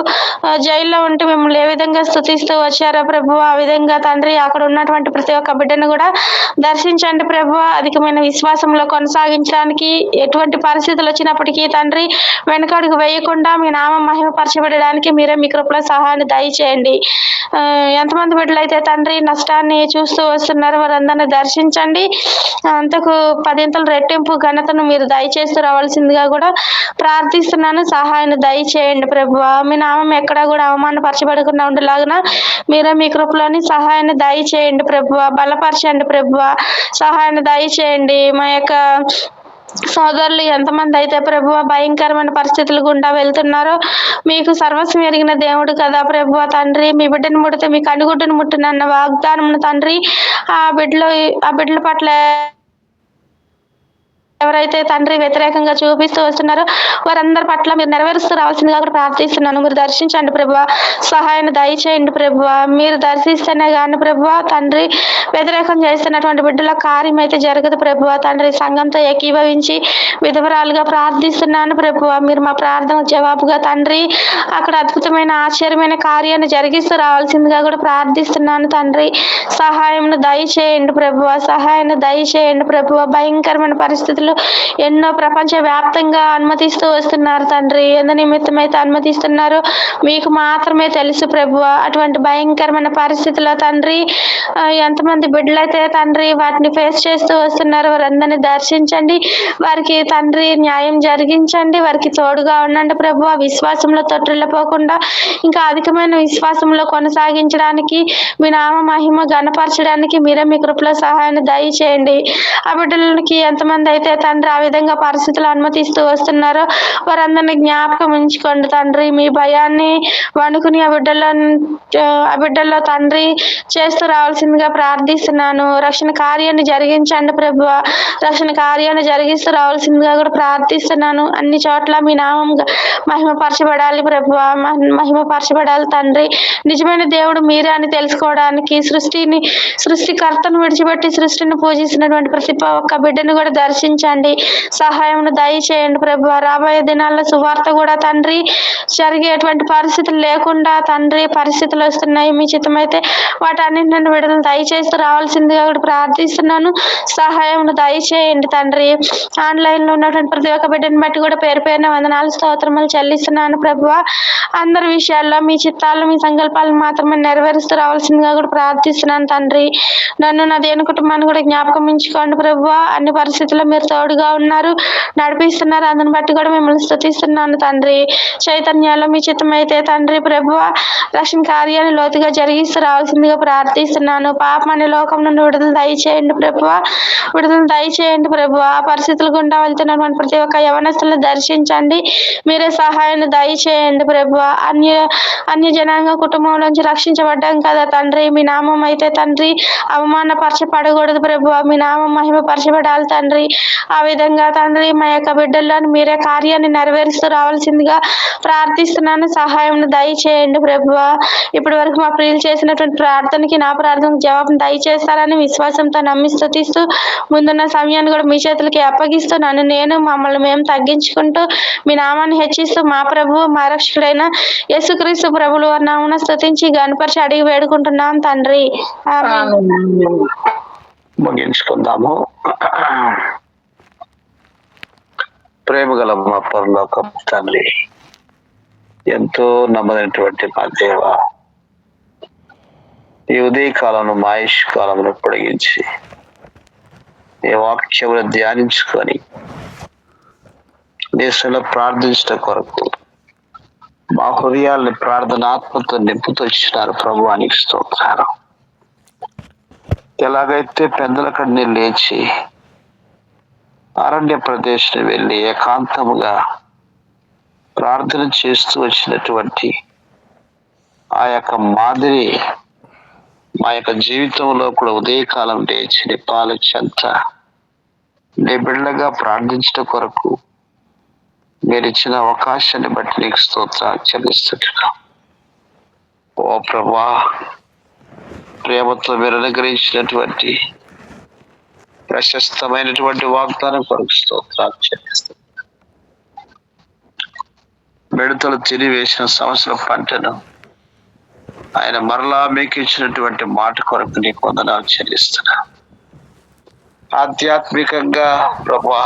జైల్లో ఉంటూ మిమ్మల్ని ఏ విధంగా స్తుతిస్తూ వచ్చారో ప్రభువా, ఆ విధంగా తండ్రి అక్కడ ఉన్నటువంటి ప్రతి ఒక్క బిడ్డను కూడా దర్శించండి ప్రభువా. అధికమైన విశ్వాసంలో కొనసాగించడానికి ఎటువంటి పరిస్థితులు వచ్చినప్పటికీ తండ్రి వెనకడుగు వేయకుండా మీ నామం మహిమపరచబడడానికి మీరే మీ కృపలో సహాయాన్ని దయచేయండి. ఎంతమంది బిడ్డలైతే తండ్రి నష్టాన్ని చూస్తూ వస్తున్నారో వారందరినీ దర్శించండి. అంతకు 10 రెట్టింపు ఘనతను మీరు దయచేస్తూ రావాల్సిందిగా కూడా ప్రార్థిస్తున్నాను. సహాయాన్ని దయచేయండి ప్రభువా. మీ నామం ఎక్కడా కూడా అవమానపరచబడకుండా ఉండేలాగున మీరే మీ కృపలోని సహాయాన్ని దయచేయండి ప్రభువా. బలపరచండి ప్రభువా, సహాయాన్ని దయచేయండి. మా యొక్క సోదరులు ఎంతమంది అయితే ప్రభువా భయంకరమైన పరిస్థితులు గుండా వెళ్తున్నారో, మీకు సర్వస్వం ఎరిగిన దేవుడు కదా ప్రభువా తండ్రి. మీ బిడ్డను ముడితే మీ కనుగుడ్డును ముట్టినన్న వాగ్దానమును తండ్రి ఆ బిడ్డల పట్ల ఎవరైతే తండ్రి వ్యతిరేకంగా చూపిస్తూ వస్తున్నారో వారందరి పట్ల మీరు నెరవేరుస్తూ రావాల్సిందిగా కూడా ప్రార్థిస్తున్నాను. మీరు దర్శించండి ప్రభువా, సహాయాన్ని దయచేయండి ప్రభువా. మీరు దర్శిస్తేనే కానీ ప్రభువా తండ్రి వ్యతిరేకం చేస్తున్నటువంటి బిడ్డల కార్యం అయితే జరగదు ప్రభువా తండ్రి. సంఘంతో ఏకీభవించి విధవరాలుగా ప్రార్థిస్తున్నాను ప్రభువా. మీరు మా ప్రార్థన జవాబుగా తండ్రి అక్కడ అద్భుతమైన ఆశ్చర్యమైన కార్యాన్ని జరిగిస్తూ రావాల్సిందిగా కూడా ప్రార్థిస్తున్నాను తండ్రి. సహాయంను దయచేయండి ప్రభువా, సహాయాన్ని దయచేయండి ప్రభువా. భయంకరమైన పరిస్థితులు ఎన్నో ప్రపంచ వ్యాప్తంగా అనుమతిస్తూ వస్తున్నారు తండ్రి. ఎందు నిమిత్తమైతే అనుమతిస్తున్నారు మీకు మాత్రమే తెలుసు ప్రభువా. అటువంటి భయంకరమైన పరిస్థితుల్లో తండ్రి ఎంతమంది బిడ్డలైతే తండ్రి వాటిని ఫేస్ చేస్తూ వస్తున్నారు వారందరినీ దర్శించండి. వారికి తండ్రి న్యాయం జరిగించండి. వారికి తోడుగా ఉండండి ప్రభువా. విశ్వాసంలో తొట్టిల్లిపోకుండా ఇంకా అధికమైన విశ్వాసంలో కొనసాగించడానికి మీ నామ మహిమ గణపరచడానికి మీరే మీ కృపలో సహాయాన్ని దయచేయండి. ఆ బిడ్డలకి ఎంతమంది అయితే తండ్రి ఆ విధంగా పరిస్థితులు అనుమతిస్తూ వస్తున్నారో వారందరినీ జ్ఞాపకం ఉంచుకోండి తండ్రి. మీ భయాన్ని వణుకుని ఆ బిడ్డల్లో తండ్రి చేస్తూ రావాల్సిందిగా ప్రార్థిస్తున్నాను. రక్షణ కార్యాన్ని జరిగించండి ప్రభువా. రక్షణ కార్యాన్ని జరిగిస్తూ రావాల్సిందిగా కూడా ప్రార్థిస్తున్నాను. అన్ని చోట్ల మీ నామం మహిమపరచబడాలి ప్రభువా, మహిమపరచబడాలి తండ్రి. నిజమైన దేవుడు మీరే అని తెలుసుకోవడానికి సృష్టికర్తను విడిచిపెట్టి సృష్టిని పూజిస్తున్నటువంటి ప్రతి ఒక్క బిడ్డను కూడా దర్శించండి. సహాయమును దయచేయండి ప్రభువా. రాబోయే దినాల్లో సువార్త కూడా తండ్రి జరిగేటువంటి పరిస్థితులు లేకుండా తండ్రి పరిస్థితులు వస్తున్నాయి. మీ చిత్తమైతే వాటన్నింటిని విడుదల దయచేస్తూ రావాల్సిందిగా కూడా ప్రార్థిస్తున్నాను. సహాయమును దయచేయండి తండ్రి. ఆన్లైన్ లో ఉన్నటువంటి ప్రతి ఒక్క బిడ్డని బట్టి కూడా పేరు పేరున వందనాలు స్తోత్రములు చెల్లిస్తున్నాను ప్రభువా. అందరి విషయాల్లో మీ చిత్తాలు మీ సంకల్పాలను మాత్రమే నెరవేరుస్తూ రావాల్సిందిగా కూడా ప్రార్థిస్తున్నాను తండ్రి. నన్ను నా దేవుని కుటుంబాన్ని కూడా జ్ఞాపకం ఉంచుకోండి ప్రభువా. అన్ని పరిస్థితుల్లో మీరు తోడుగా ఉన్నారు, నడిపిస్తున్నారు. అందుని బట్టి కూడా మిమ్మల్ని స్తుతిస్తున్నాను తండ్రి. చైతన్యాల్లో మీ చిత్తమైతే తండ్రి ప్రభువా రక్షణ కార్యాన్ని లోతుగా జరిగిస్తూ రావాల్సిందిగా ప్రార్థిస్తున్నాను. చెల్లిస్తున్నాను. పాపం అనే లోకం నుండి విడుదల దయచేయండి ప్రభువా, విడుదల దయచేయండి ప్రభువా. ఆ పరిస్థితులు గుండా వెళ్తున్నటువంటి ప్రతి ఒక్క యవనస్తులను దర్శించండి, మీరే సహాయాన్ని దయచేయండి ప్రభువా. అన్య జనాంగ కుటుంబంలోంచి రక్షించబడ్డాం కదా తండ్రి, మీ నామం అయితే తండ్రి అవమానపరచబడకూడదు ప్రభువా, మీ నామం మహిమపరచబడాలి తండ్రి. ఆ విధంగా తండ్రి మా యొక్క బిడ్డల్లోని మీరే కార్యాన్ని నెరవేరుస్తూ రావాల్సిందిగా ప్రార్థిస్తున్నాను. సహాయం దయచేయండి ప్రభువా. ఇప్పటి వరకు మా ప్రియులు చేసినటువంటి ప్రార్థనకి నా ప్రార్థనకు జవాబును దయచేస్తారని విశ్వాసంతో నమ్మి స్తుతిస్తూ ముందున్న సమయాన్ని కూడా మీ చేతులకి అప్పగిస్తూ నేను మమ్మల్ని మేము తగ్గించుకుంటూ మీ నామాన్ని హెచ్చిస్తూ మా ప్రభువు మా రక్షకుడైన యేసుక్రీస్తు ప్రభులు వారి నామమున స్తుతించి గణపరిచి అడిగి వేడుకుంటున్నాం తండ్రి. ఆమేన్. ముగించుకుందాము. ప్రేమగల మా పరలోకపు తండ్రి, ఎంతో నమ్మదైనటువంటి మా దేవ, ఈ ఉదయ కాలంలో మా ఆయుష్ కాలంలో పొడిగించి నీ వాక్యమును ధ్యానించుకొని దేశంలో ప్రార్థించడం కొరకు మా హృదయాల్ని ప్రార్థనాత్మతో నింపుతూ వచ్చినారు ప్రభువానికి స్తోత్రాలు. ఎలాగైతే పెద్దల కడిని లేచి అరణ్య ప్రదేశం వెళ్ళి ఏకాంతముగా ప్రార్థన చేస్తూ వచ్చినటువంటి ఆ యొక్క మాదిరి మా యొక్క జీవితంలో కూడా ఉదయకాలం లేచి నీ పాల చెంత నీ బిడ్డగా ప్రార్థించడం కొరకు మీరు ఇచ్చిన అవకాశాన్ని బట్టి నీకు స్తోత్రాలు చెల్లిస్తున్నాం. ఓ ప్రభా, ప్రేమతో మీరు అనుగ్రహించినటువంటి ప్రశస్తమైనటువంటి వాగ్దానం కొరకు స్తోత్రాలు చెల్లిస్తున్నాం. మిడతలు తిని వేసిన సంవత్సరం పంటను ఆయన మరలా మీకు ఇచ్చినటువంటి మాట కొరకు నీకు వందనాలు చెల్లిస్తున్నా. ఆధ్యాత్మికంగా ప్రభా,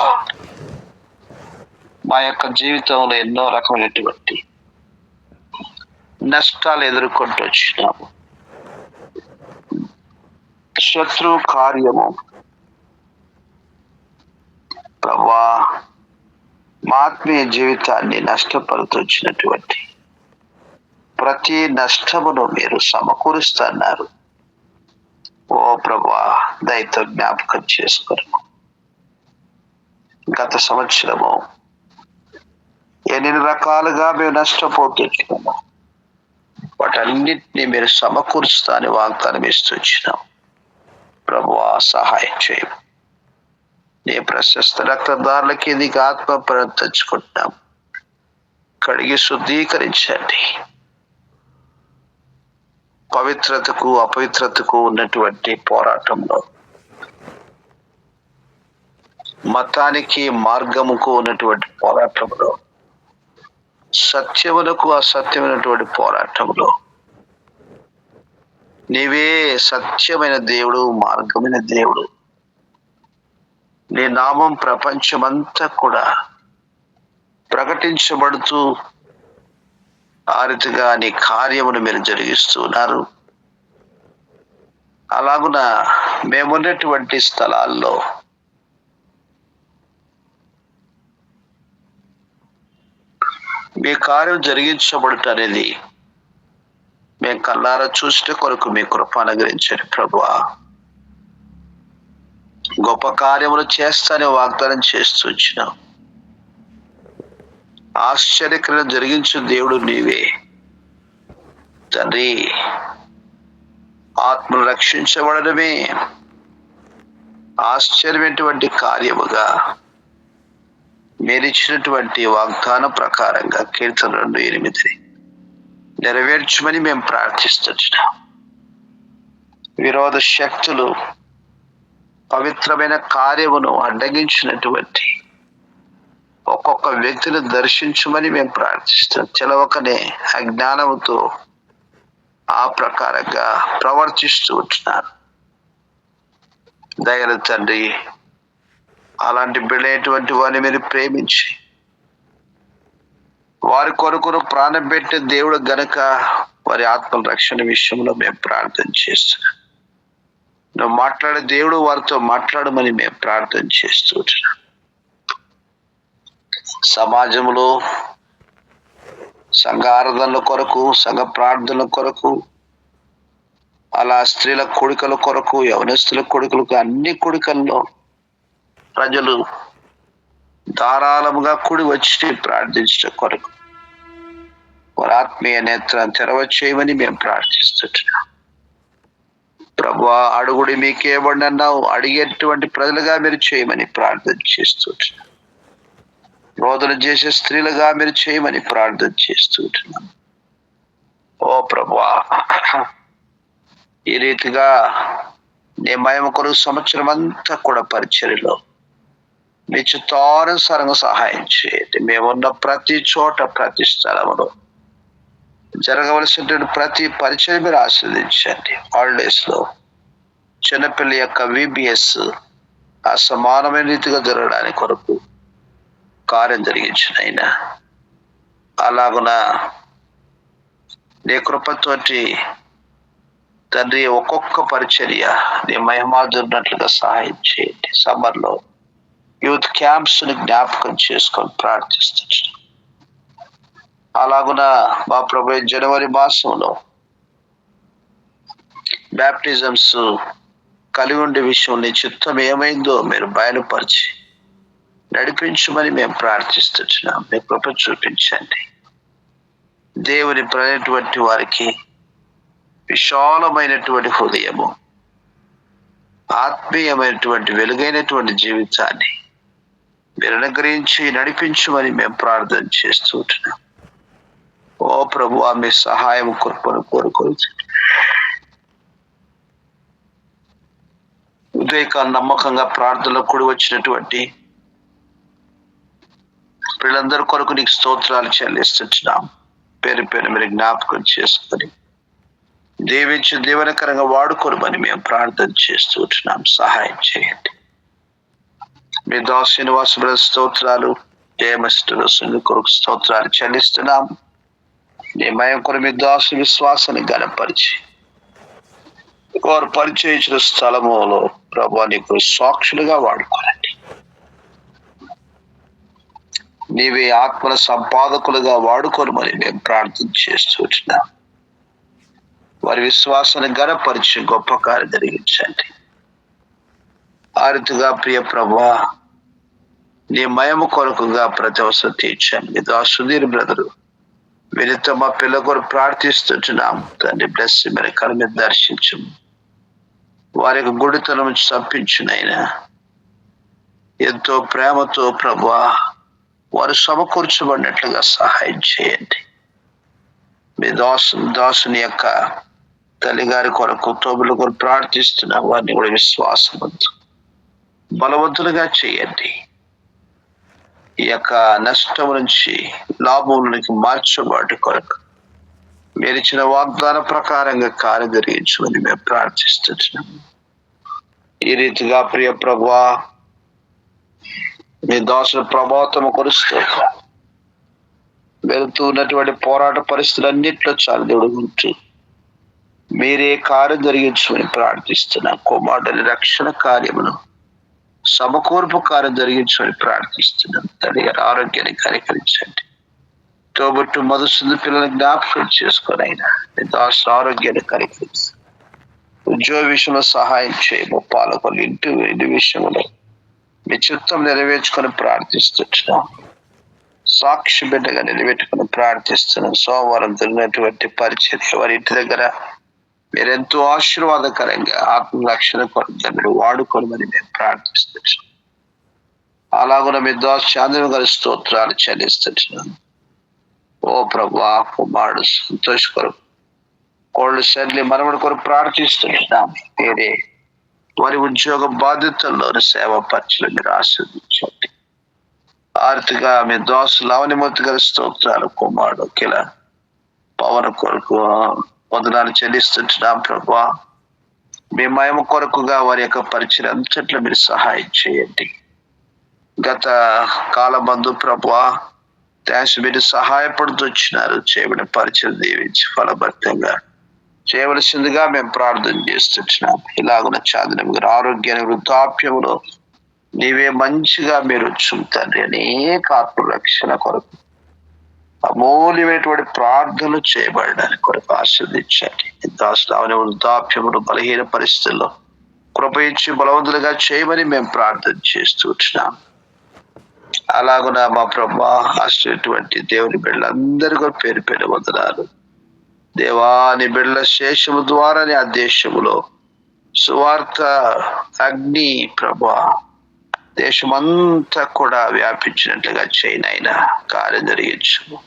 మా యొక్క జీవితంలో ఎన్నో రకమైనటువంటి నష్టాలు ఎదుర్కొంటూ వచ్చినాము. శత్రువు కార్యము ప్రభా మా ఆత్మీయ జీవితాన్ని నష్టపడుతూ వచ్చినటువంటి ప్రతి నష్టమును మీరు సమకూరుస్తున్నారు. ఓ ప్రభా, దయతో జ్ఞాపకం చేసుకుని గత సంవత్సరము ఎన్ని రకాలుగా మేము నష్టపోతున్నాము, వాటన్నిటినీ మీరు సమకూరుస్తా అని వాగ్దానం ఇస్తూ వచ్చినాం. ప్రభువా, సహాయం చేయము. నీ ప్రశస్త రక్తదారులకి నీకు ఆత్మ తెచ్చుకుంటున్నాం. కడిగి శుద్ధీకరించండి. పవిత్రతకు అపవిత్రతకు ఉన్నటువంటి పోరాటంలో, మతానికి మార్గముకు ఉన్నటువంటి పోరాటంలో, సత్యములకు అసత్యమైనటువంటి పోరాటంలో నీవే సత్యమైన దేవుడు, మార్గమైన దేవుడు. నీ నామం ప్రపంచమంతా కూడా ప్రకటించబడుతూ ఆ రీతిగా నీ కార్యమును మీరు జరిగిస్తున్నారు. అలాగున మేమున్నటువంటి స్థలాల్లో మీ కార్యం జరిగించబడుట అనేది మేము కళ్ళారా చూసిన కొరకు మీ కృప అనుగ్రహించండి ప్రభువా. గొప్ప కార్యములు చేస్తానే వాగ్దానం చేస్తూ వచ్చినాం. ఆశ్చర్యకరం జరిగించు దేవుడు నీవే తండ్రి. ఆత్మను రక్షించబడడమే ఆశ్చర్యమైనటువంటి కార్యముగా మీరిచ్చినటువంటి వాగ్దాన ప్రకారంగా కీర్తన 2:8 నెరవేర్చమని మేము ప్రార్థిస్తున్నాం. విరోధ శక్తులు పవిత్రమైన కార్యమును అడ్డగించినటువంటి ఒక్కొక్క వ్యక్తిని దర్శించమని మేము ప్రార్థిస్తున్నాం. తెలవకనే అజ్ఞానముతో ఆ ప్రకారంగా ప్రవర్తిస్తూ ఉంటున్నారు. దయల తండ్రి, అలాంటి బిడ్డటువంటి వారిని మీరు ప్రేమించి వారి కొరకు ప్రాణం పెట్టే దేవుడు గనక వారి ఆత్మల రక్షణ విషయంలో మేము ప్రార్థన చేస్తున్నాం. నువ్వు మాట్లాడే దేవుడు వారితో మాట్లాడమని మేము ప్రార్థన చేస్తున్నాం. సమాజంలో సంఘ ఆరాధనల కొరకు, సంఘ ప్రార్థనల కొరకు అలా స్త్రీల కోడికల కొరకు, యవనస్తుల కోడికలకు, అన్ని కోడికల్లో ప్రజలు ధారాళముగా కూడి వచ్చి ప్రార్థించడం కొరకు వారి ఆత్మీయ నేత్రాన్ని తెరవచేయమని మేము ప్రార్థిస్తున్నాం. ప్రభువా, అడుగుడి మీకే ఇవ్వండి అన్నావు. అడిగేటువంటి ప్రజలుగా మీరు చేయమని ప్రార్థన చేస్తున్నాం. రోదన చేసే స్త్రీలుగా మీరు చేయమని ప్రార్థన చేస్తున్నాం. ఓ ప్రభువా, ఈ రీతిగా నీ మహిమ కొరకు సంవత్సరం అంతా కూడా పరిచర్యలో మీ చిత్తానుసారంగా సహాయం చేయండి. మేమున్న ప్రతి చోట, ప్రతి స్థలంలో జరగవలసినటువంటి ప్రతి పరిచయం మీరు ఆస్వాదించండి. హాలిడేస్ లో చిన్నపిల్ల యొక్క VBS అసమానమైన రీతిగా జరగడానికి కొరకు కార్యం జరిగించిన అయినా, అలాగున నీ కృపతోటి తండ్రి ఒక్కొక్క పరిచర్య నీ మహిమాదున్నట్లుగా సహాయం చేయండి. సమ్మర్లో యూత్ క్యాంప్స్ ని జ్ఞాపకం చేసుకొని ప్రార్థిస్తున్నాం. అలాగున మా ప్రభు జనవరి మాసంలో బ్యాప్టిజమ్స్ కలిగి ఉండే విషయం నీ చిత్తం ఏమైందో మీరు బయలుపరిచి నడిపించమని మేము ప్రార్థిస్తున్నాం. మీ కృప చూపించండి. దేవుని ప్రనేటువంటి వారికి విశాలమైనటువంటి హృదయము, ఆత్మీయమైనటువంటి వెలుగైనటువంటి జీవితాన్ని మీరు అనుగ్రహించి నడిపించమని మేము ప్రార్థన చేస్తుంటున్నాం. ఓ ప్రభువా, మీ సహాయం కృపను కోరుకోరు. ఉదయకాలం నమ్మకంగా ప్రార్థనలో కూడి వచ్చినటువంటి వీళ్ళందరి కొరకు నీకు స్తోత్రాలు చెల్లిస్తున్నాం. పేరు పేరు మీరు జ్ఞాపకం చేసుకొని దీవించి దీవెనకరంగా వాడుకోమని మేము ప్రార్థన చేస్తున్నాం. సహాయం చేయండి. మీ దాసు శ్రీనివాస స్తోత్రాలు, జయమస్టు కొరకు స్తోత్రాలు చెల్లిస్తున్నాం. నీ మయం కొరకు మీ దాసు విశ్వాసాన్ని గణపరిచి వారు పరిచయించిన స్థలములో ప్రభు నీకు సాక్షులుగా వాడుకోనండి. నీవే ఆత్మల సంపాదకులుగా వాడుకోనమని మేము ప్రార్థన చేస్తున్నాం. వారి విశ్వాసాన్ని గణపరిచి గొప్ప కార్యం జరిగించండి. ఆ రీతిగా ప్రియ ప్రభువా, నీ మయము కొరకుగా ప్రతి అవసరం తీర్చండి. ఇది ఆ సుధీర్ బ్రదరు వీరితో మా పిల్ల కొరకు ప్రార్థిస్తున్నాం. తండ్రి బ్లెస్ మరి కళ మీద దర్శించము. వారి యొక్క గుడితనం నుంచి తప్పించునైనా ఎంతో ప్రేమతో ప్రభువా వారు సమకూర్చబడినట్లుగా సహాయం చేయండి. మీ దాసుని యొక్క తల్లిగారి కొరకు, తోబుల కొరకు ప్రార్థిస్తున్నాం. వారిని కూడా విశ్వాసవంతు బలవంతులుగా చేయండి. ఈ యొక్క నష్టం నుంచి లాభంలోకి మార్చబడి కొరకు మీరు ఇచ్చిన వాగ్దాన ప్రకారంగా కార్యం జరిగించమని మేము ప్రార్థిస్తున్నాం. ఈ రీతిగా ప్రియ ప్రభువా, మీ దాసుల ప్రభావతము కొరుస్తూ వెళుతూ ఉన్నటువంటి పోరాట పరిస్థితులన్నింటిలో చాలా దేవుడు ఉంటూ మీరే కార్యం జరిగించమని ప్రార్థిస్తున్నా. కుమారుని రక్షణ కార్యమును సమకూర్పు కార్యం జరిగించమని ప్రార్థిస్తున్నాం. తల్లి గారి ఆరోగ్యాన్ని కనికరించండి. తోబుట్టు మధుసుంది పిల్లల్ని జ్ఞాపకం చేసుకొని అయినా మీ దాసు ఆరోగ్యాన్ని కనికరిస్తాం. ఉద్యోగ విషయంలో సహాయం చేయము. పాలకులు ఇంటి విషయంలో మీ చిత్తం నెరవేర్చుకొని ప్రార్థిస్తున్నాం. సాక్షి బిడ్డగా నిలబెట్టుకుని ప్రార్థిస్తున్నాం. సోమవారం జరిగినటువంటి పరిచర్య వారి ఇంటి దగ్గర మీరెంతో ఆశీర్వాదకరంగా ఆత్మరక్షణ కొరకు మీరు వాడుకోమని మేము ప్రార్థిస్తున్నాం. అలాగున మీ దాసు చాంద్రం గారి స్తోత్రాలు చెల్లిస్తున్నాం. ఓ ప్రభువా, కుమారుడు సంతోష్ కొరకు, కోళ్ళు శల్లి మనముడి కొరకు ప్రార్థిస్తున్నాం. మీరే వారి ఉద్యోగ బాధ్యతల్లోని సేవ పరిచయం మీరు ఆస్వాదించండి. ఆర్థిగా మీ దాసు లవనిమూర్తి గారి స్తోత్రాలు, కుమారుడు కిల పవన్ కొరకు వందనాలు చెల్లిస్తున్నాం. ప్రభువా, మీ మహిమ కొరకుగా వారి యొక్క పరిచయం అంతట్లో మీరు సహాయం చేయండి. గత కాలమందు ప్రభువా మీరు సహాయపడుతూ వచ్చినారు. చేయబడిన పరిచయం దీవించి ఫలభరితంగా చేయవలసిందిగా మేము ప్రార్థన చేస్తున్నాం. ఇలాగున్న చాంద్రం గారి ఆరోగ్యాన్ని వృద్ధాప్యంలో నీవే మంచిగా మీరు తండ్రి అనేక ఆత్మ రక్షణ కొరకు అమూల్యమైనటువంటి ప్రార్థనలు చేయబడడానికి కొరకు ఆశీర్వదించండి. దాని వృద్ధాప్యములు బలహీన పరిస్థితుల్లో కృప ఇచ్చి బలవంతులుగా చేయమని మేము ప్రార్థన చేస్తూ వచ్చినాం. అలాగున మా ప్రభా ఆశ్చర్యటువంటి దేవుని బిడ్డలందరూ కూడా పేరు పేరు వందనాలు. దేవాని బిడ్డల శేషము ద్వారానే ఆ దేశములో సువార్త అగ్ని ప్రభా దేశమంతా కూడా వ్యాపించినట్లుగా చేయనైనా కార్యం జరిగించము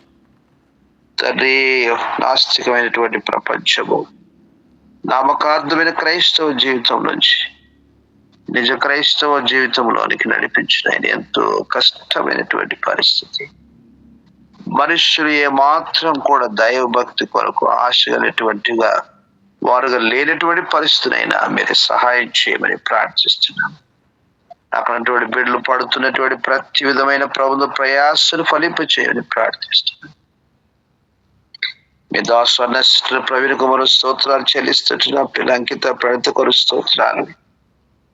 తండ్రి. నాస్తికమైనటువంటి ప్రపంచము నామకార్థమైన క్రైస్తవ జీవితం నుంచి నిజ క్రైస్తవ జీవితంలోనికి నడిపించిన ఆయన ఎంతో కష్టమైనటువంటి పరిస్థితి. మనుష్యులు ఏమాత్రం కూడా దైవ భక్తి కొరకు ఆశ కలిగినటువంటిగా వారుగా లేనటువంటి పరిస్థితినైనా మీరు సహాయం చేయమని ప్రార్థిస్తున్నాను. అక్కడటువంటి బిడ్డలు పడుతున్నటువంటి ప్రతి విధమైన ప్రభుత్వ ప్రయాసను ఫలింప చేయమని ప్రార్థిస్తున్నాను. మీ దాసు ప్రవీణ్ కుమార్ స్తోత్రాలు చెల్లిస్తున్నా. పిల్ల అంకిత ప్రణిత కొరకు స్తోత్రాలు.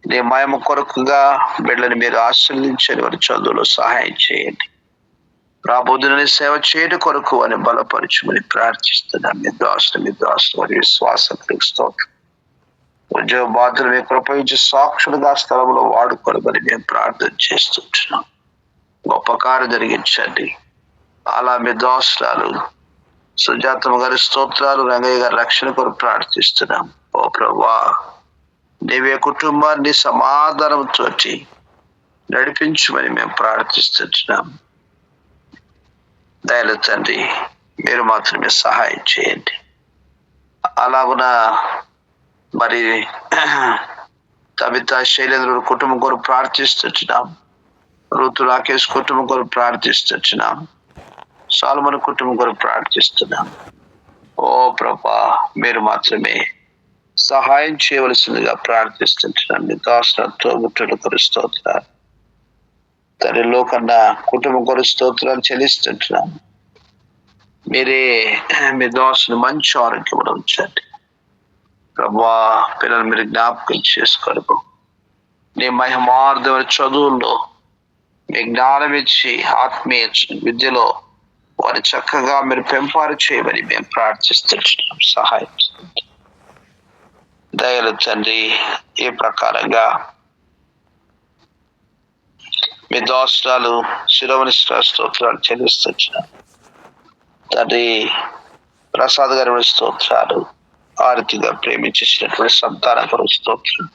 నీ మహిమ కొరకుగా బిడ్డలని మీరు ఆశీర్వదించని వారి చదువులో సహాయం చేయండి. రాబోతున్న సేవ చేయడం కొరకు అని బలపరచమని ప్రార్థిస్తున్నాను. మీ దాసు వారి విశ్వాసం స్తోత్రం. ఉద్యోగ బాధ్యులు మీ కృపయించి సాక్షులుగా స్థలంలో వాడుకోవాలని మేము ప్రార్థన చేస్తుంటున్నాం. గొప్ప కార్యం జరిగించండి. అలా మీ దాసురాలు సుజాతమ్మ గారి స్తోత్రాలు, రంగయ్య గారి రక్షణ కొరకు ప్రార్థిస్తున్నాం. ఓ ప్రభువా, నీవే కుటుంబాన్ని సమాధానంతో నడిపించమని మేము ప్రార్థిస్తున్నాం. దయల తండ్రి, మీరు మాత్రమే సహాయం చేయండి. అలాగున మరి కవిత శైలేంద్రుడు కుటుంబం కొరకు ప్రార్థిస్తున్నాం. ఋతు రాకేష్ కుటుంబం కొరకు ప్రార్థిస్తున్నాం. సాల్మన్ కుటుంబం కొరకు ప్రార్థిస్తున్నాం. ఓ ప్రభా, మీరు మాత్రమే సహాయం చేయవలసిందిగా ప్రార్థిస్తున్నాం. మీ దాసులతో ముట్టడి కొరకు స్తోత్రాలు. తల్లిలో కన్నా కుటుంబం కొరకు స్తోత్రాలు చెల్లిస్తుంటున్నాం. మీరే మీ దాసుని మంచి ఆరోగ్యం ఉంచండి ప్రభా. పిల్లలు మీరు జ్ఞాపకం చేసుకోరు. నీ మహిమార్థమైన చదువుల్లో మీ జ్ఞానం ఇచ్చి ఆత్మీయ విద్యలో వారి చక్కగా మీరు పెంపారు చేయమని మేము ప్రార్థిస్తున్నాం. సహాయం దయలు తండ్రి. ఈ ప్రకారంగా మీ దోషాలు శిరోమణి స్తోత్రాలు చెల్లిస్తున్నాం తండ్రి. ప్రసాద్ గారి స్తోత్రాలు, ఆరతిగా ప్రేమించేసినటువంటి సంతాన కొరకు స్తోత్రం.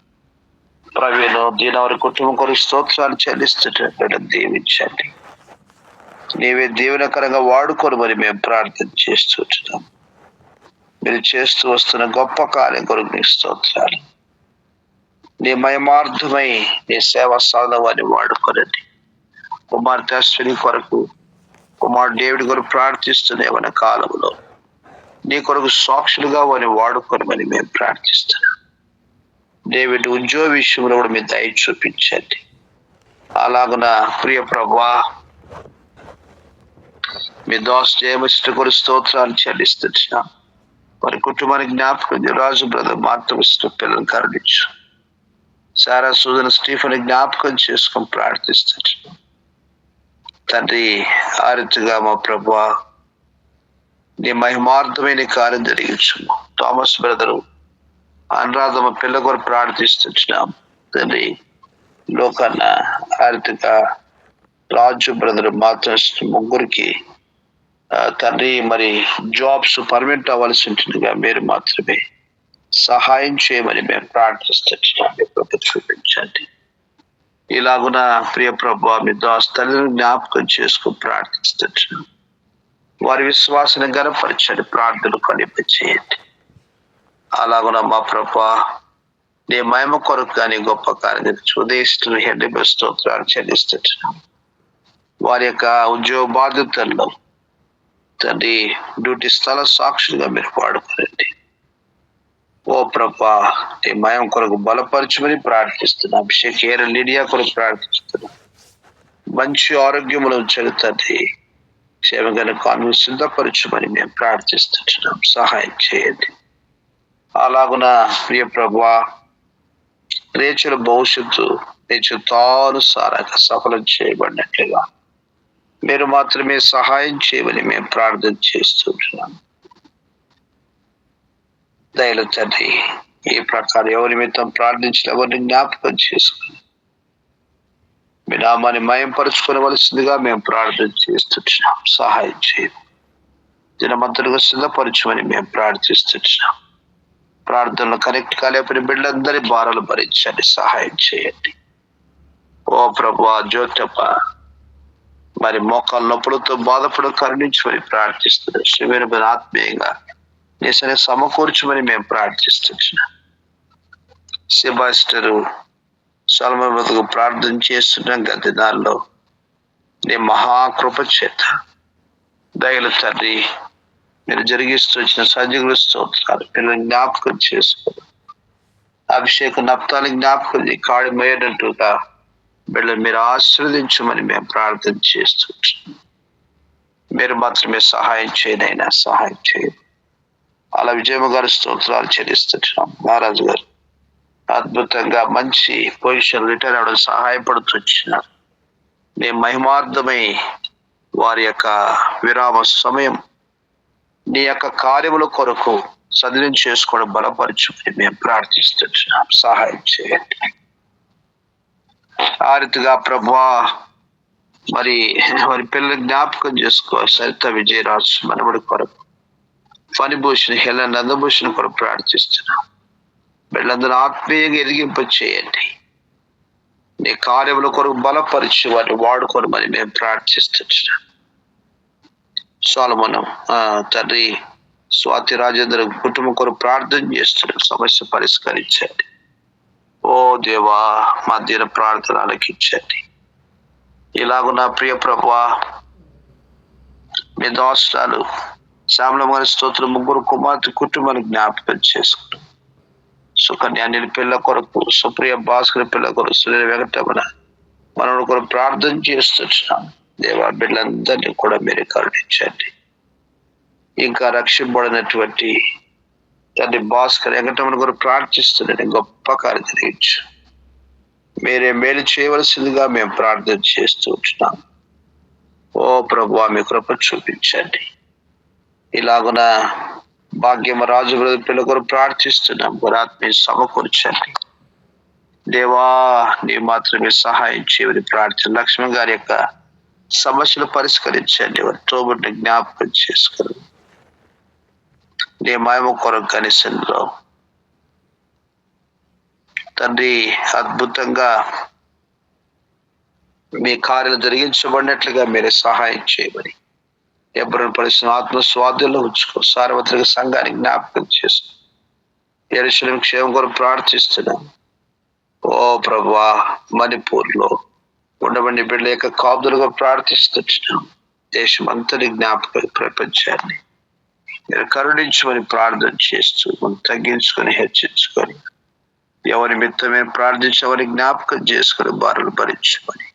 ప్రవీణ్ దీనవరి కుటుంబం కొరకు స్తోత్రాలు చెల్లిస్తున్నట్టు దీవించండి. నీవే దీవెనకరంగా వాడుకోనమని మేము ప్రార్థన చేస్తున్నాం. మీరు చేస్తూ వస్తున్న గొప్ప కార్యం కొరకు నీకు స్తోత్రాలు. నీ మహిమార్థమై నీ సేవ సాధవాన్ని వాడుకోనండి. కుమార్తె అశ్విని కొరకు, కుమారుడు డేవిడ్ కొరకు ప్రార్థిస్తున్న ఏమైనా కాలంలో నీ కొరకు సాక్షులుగా వారిని వాడుకోనమని మేము ప్రార్థిస్తున్నాం. డేవిడ్ ఉద్యోగ విషయంలో కూడా మీరు దయ చూపించండి. అలాగున ప్రియ ప్రభువా, మీ దాసు జయమిష్ట కొరకు స్తోత్రాలు చెల్లిస్తున్నాం. వారి కుటుంబానికి జ్ఞాపకం రాజు బ్రదర్ మార్తమిష్ట పిల్లలు కరుణించు. సారా సూజన స్టీఫెన్ జ్ఞాపకం చేసుకొని ప్రార్థిస్తున్నాం తండ్రి. ఆ రీతిగా మా ప్రభువా, నీ మహిమార్థమైన కార్యం జరిగించు. థామస్ బ్రదరు అనురాధమ్మ పిల్ల కొరకు ప్రార్థిస్తున్నాం తండ్రి. లోకన్న ఆర్థిక రాజు బ్రదర్ మాత్రం ముగ్గురికి తండ్రి మరి జాబ్స్ పర్మనెంట్ అవ్వాల్సి ఉంటుందిగా మీరు మాత్రమే సహాయం చేయమని మేము ప్రార్థిస్తున్నాం. చూపించండి. ఇలాగున ప్రియ ప్రభువా, మీ దాసు తల్లిని జ్ఞాపకం చేసుకుని ప్రార్థిస్తున్నాం. వారి విశ్వాసాన్ని గణపరచండి, ప్రార్థనలు కలిపించేయండి. అలాగున మా ప్రభువా, నీ మహిమ కొరకు కానీ గొప్ప కార్యం ఉదయిస్తున్న హెడ్ స్తోత్రాలు చెల్లిస్తున్నాం. వారి యొక్క ఉద్యోగ బాధ్యతల్లో తండ్రి డ్యూటీ స్థల సాక్షులుగా మీరు వాడుకోరండి. ఓ ప్రభా, నీ మహిమ కొరకు బలపరచమని ప్రార్థిస్తున్నాం. అభిషేక్ ఏర లీడియా కొరకు ప్రార్థిస్తున్నాం. మంచి ఆరోగ్యములు తండ్రి క్షేమగానే కాను సిద్ధపరచమని మేము ప్రార్థిస్తున్నాం. సహాయం చేయండి. అలాగున ప్రియ ప్రభువా, రేచల భవిష్యత్తు తానుసారంగా సఫలం చేయబడినట్లుగా మీరు మాత్రమే సహాయం చేయమని మేము ప్రార్థన చేస్తున్నాం. దయలు తండ్రి, ఈ ప్రకారం ఎవరి నిమిత్తం ప్రార్థించిన ఎవరిని జ్ఞాపకం చేసుకుని మీ నామాన్ని మయంపరుచుకోవలసిందిగా మేము ప్రార్థన చేస్తున్నాం. సహాయం చేయండి. దినమంతలుగా సిద్ధపరచమని మేము ప్రార్థిస్తున్నాం. ప్రార్థనలు కనెక్ట్ కాలేపని బిడ్డలందరి భారాలు భరించండి, సహాయం చేయండి. ఓ ప్రభువా, జ్యోతప్ప మరి మోకాళ్ళ నొప్పులతో బాధపడ కరుణించమని ప్రార్థిస్తున్నాం. శివమైన ఆత్మీయంగా నిజంగా సమకూర్చమని మేము ప్రార్థిస్తున్నాం. సెబాస్టరు సల్మాన్ బ్రతుకు ప్రార్థన చేస్తున్నాం. గత దినాల్లో నీ మహాకృప చేత దయలు తండ్రి మీరు జరిగిస్తూ వచ్చిన సజీవుల స్తోత్రాలు పిల్లల్ని జ్ఞాపకం చేసుకోండి. అభిషేకం నప్తాన్ని జ్ఞాపకం కాడి మేయనట్టుగా బిడ్డలు మీరు ఆశీర్వదించమని మేము ప్రార్థన చేస్తున్నాం. మీరు మాత్రమే సహాయం చేయనైనా సహాయం చేయండి. అలా విజయమ్మ గారి స్తోత్రాలు చెల్లిస్తున్నాం. మహారాజు గారు అద్భుతంగా మంచి పొజిషన్ రిటైర్ అవడం సహాయపడుతున్నారు. నీ మహిమార్థమై వారి యొక్క విరామ సమయం నీ యొక్క కార్యముల కొరకు సద్వినియోగం చేసుకోవడం బలపరచుకుని మేము ప్రార్థిస్తున్నాం. సహాయం చేయండి. ఆ రీతిగా ప్రభువా మరి వారి పిల్లలు జ్ఞాపకం చేసుకో. సరిత విజయరాజు మనవడి కొరకు, ఫణిభూషణ్, హెలెన్, నందభూషణ్ కొరకు ప్రార్థిస్తున్నాం. వీళ్ళందరూ ఆత్మీయంగా ఎదిగింప చేయండి. నీ కార్యముల కొరకు బలపరిచి వాటిని వాడుకోనమని మేము ప్రార్థిస్తున్నాం. సొలొమోను తండ్రి స్వాతి రాజేంద్ర కుటుంబం కొరకు ప్రార్థన చేస్తున్నాం. సమస్య పరిష్కరించండి. ఓ దేవా, మా దీన ప్రార్థన ఆలకించండి. ఇలాగ నా ప్రియ ప్రభువా మీ దోషాలు శ్యామలమైన స్తోత్రం ముగ్గురు కుమార్తె కుటుంబాన్ని జ్ఞాపకం చేసుకుంటాం. సుకన్య అనిల్ పిల్ల కొరకు, సుప్రియ భాస్కర్ పిల్ల కొరకు, సునీల వెంకటరమణ మనవుడు కొరకు ప్రార్థన చేస్తున్నాం. దేవా, బిడ్డలందరినీ కూడా మీరు కరుణించండి. ఇంకా రక్షింపబడినటువంటి తండ్రి భాస్కర్ వెంకటరమణ కొరకు ప్రార్థిస్తున్నాను. గొప్ప కార్యం జరిగించు. మీరే మేలు చేయవలసిందిగా మేము ప్రార్థన చేస్తూ ఉంటున్నాం. ఓ ప్రభువా, మీ కృప చూపించండి. ఇలాగున భాగ్యమ రాజు పిల్ల కొరకు ప్రార్థిస్తున్నాం. గురాత్మీయ సమకూర్చండి. దేవా, నీ మాత్రమే సహాయం చేయమని ప్రార్థన. లక్ష్మణ్ గారి యొక్క సమస్యలు పరిష్కరించండి. వారి తోబుని జ్ఞాపకం చేసుకోరు. నీ మహిమ కొరకు కనీసంలో తండ్రి అద్భుతంగా మీ కార్యాలు జరిగించబడినట్లుగా మీరే సహాయం చేయమని ఎబ్రోను పరిచిన ఆత్మ స్వాధీనంలో ఉంచుకో. సార్వత్రిక సంఘాన్ని జ్ఞాపకం చేసుకో. యెరూషలేము క్షేమం కొరకు ప్రార్థిస్తున్నాం. ఓ ప్రభువా, మణిపూర్లో ఉండబడిన బిడ్డల యొక్క కాపుదలుగా ప్రార్థిస్తున్నాం. దేశం అంతటి జ్ఞాపకం, ప్రపంచాన్ని మీరు కరుణించమని ప్రార్థన చేస్తూ మనం తగ్గించుకొని హెచ్చించుకొని ఎవరి నిమిత్తమే ప్రార్థించి ఎవరి జ్ఞాపకం చేసుకుని భారాలు భరించమని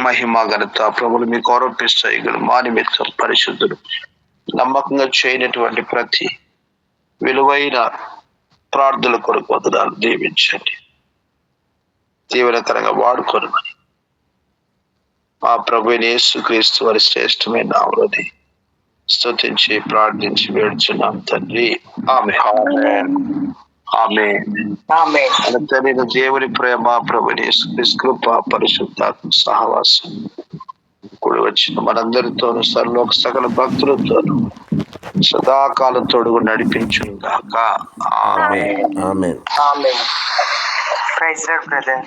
మహిమ ఘనత ప్రభులు మీకు ఆరోపిస్తాయి. మా నిమిత్తం పరిశుద్ధులు నమ్మకంగా చేయనటువంటి ప్రతి విలువైన ప్రార్థనల కొరకు వందనాలు. దీవించండి, దీవెనకరంగా వాడుకోనమని మా ప్రభువైన యేసుక్రీస్తు వారి శ్రేష్టమైన నామములోని స్తుతించి ప్రార్థించి వేడుచున్నాం తండ్రి. ఆమేన్. తండ్రి దేవుని ప్రేమ, ప్రభువైన యేసుక్రీస్తు కృప, పరిశుద్ధాత్మ సహవాసం కూడి వచ్చిన మనందరితోనూ సర్వలోక సకల భక్తులతోనూ సదాకాలం తోడుగా నడిపించును గాక. ఆమేన్. Praise Lord brother.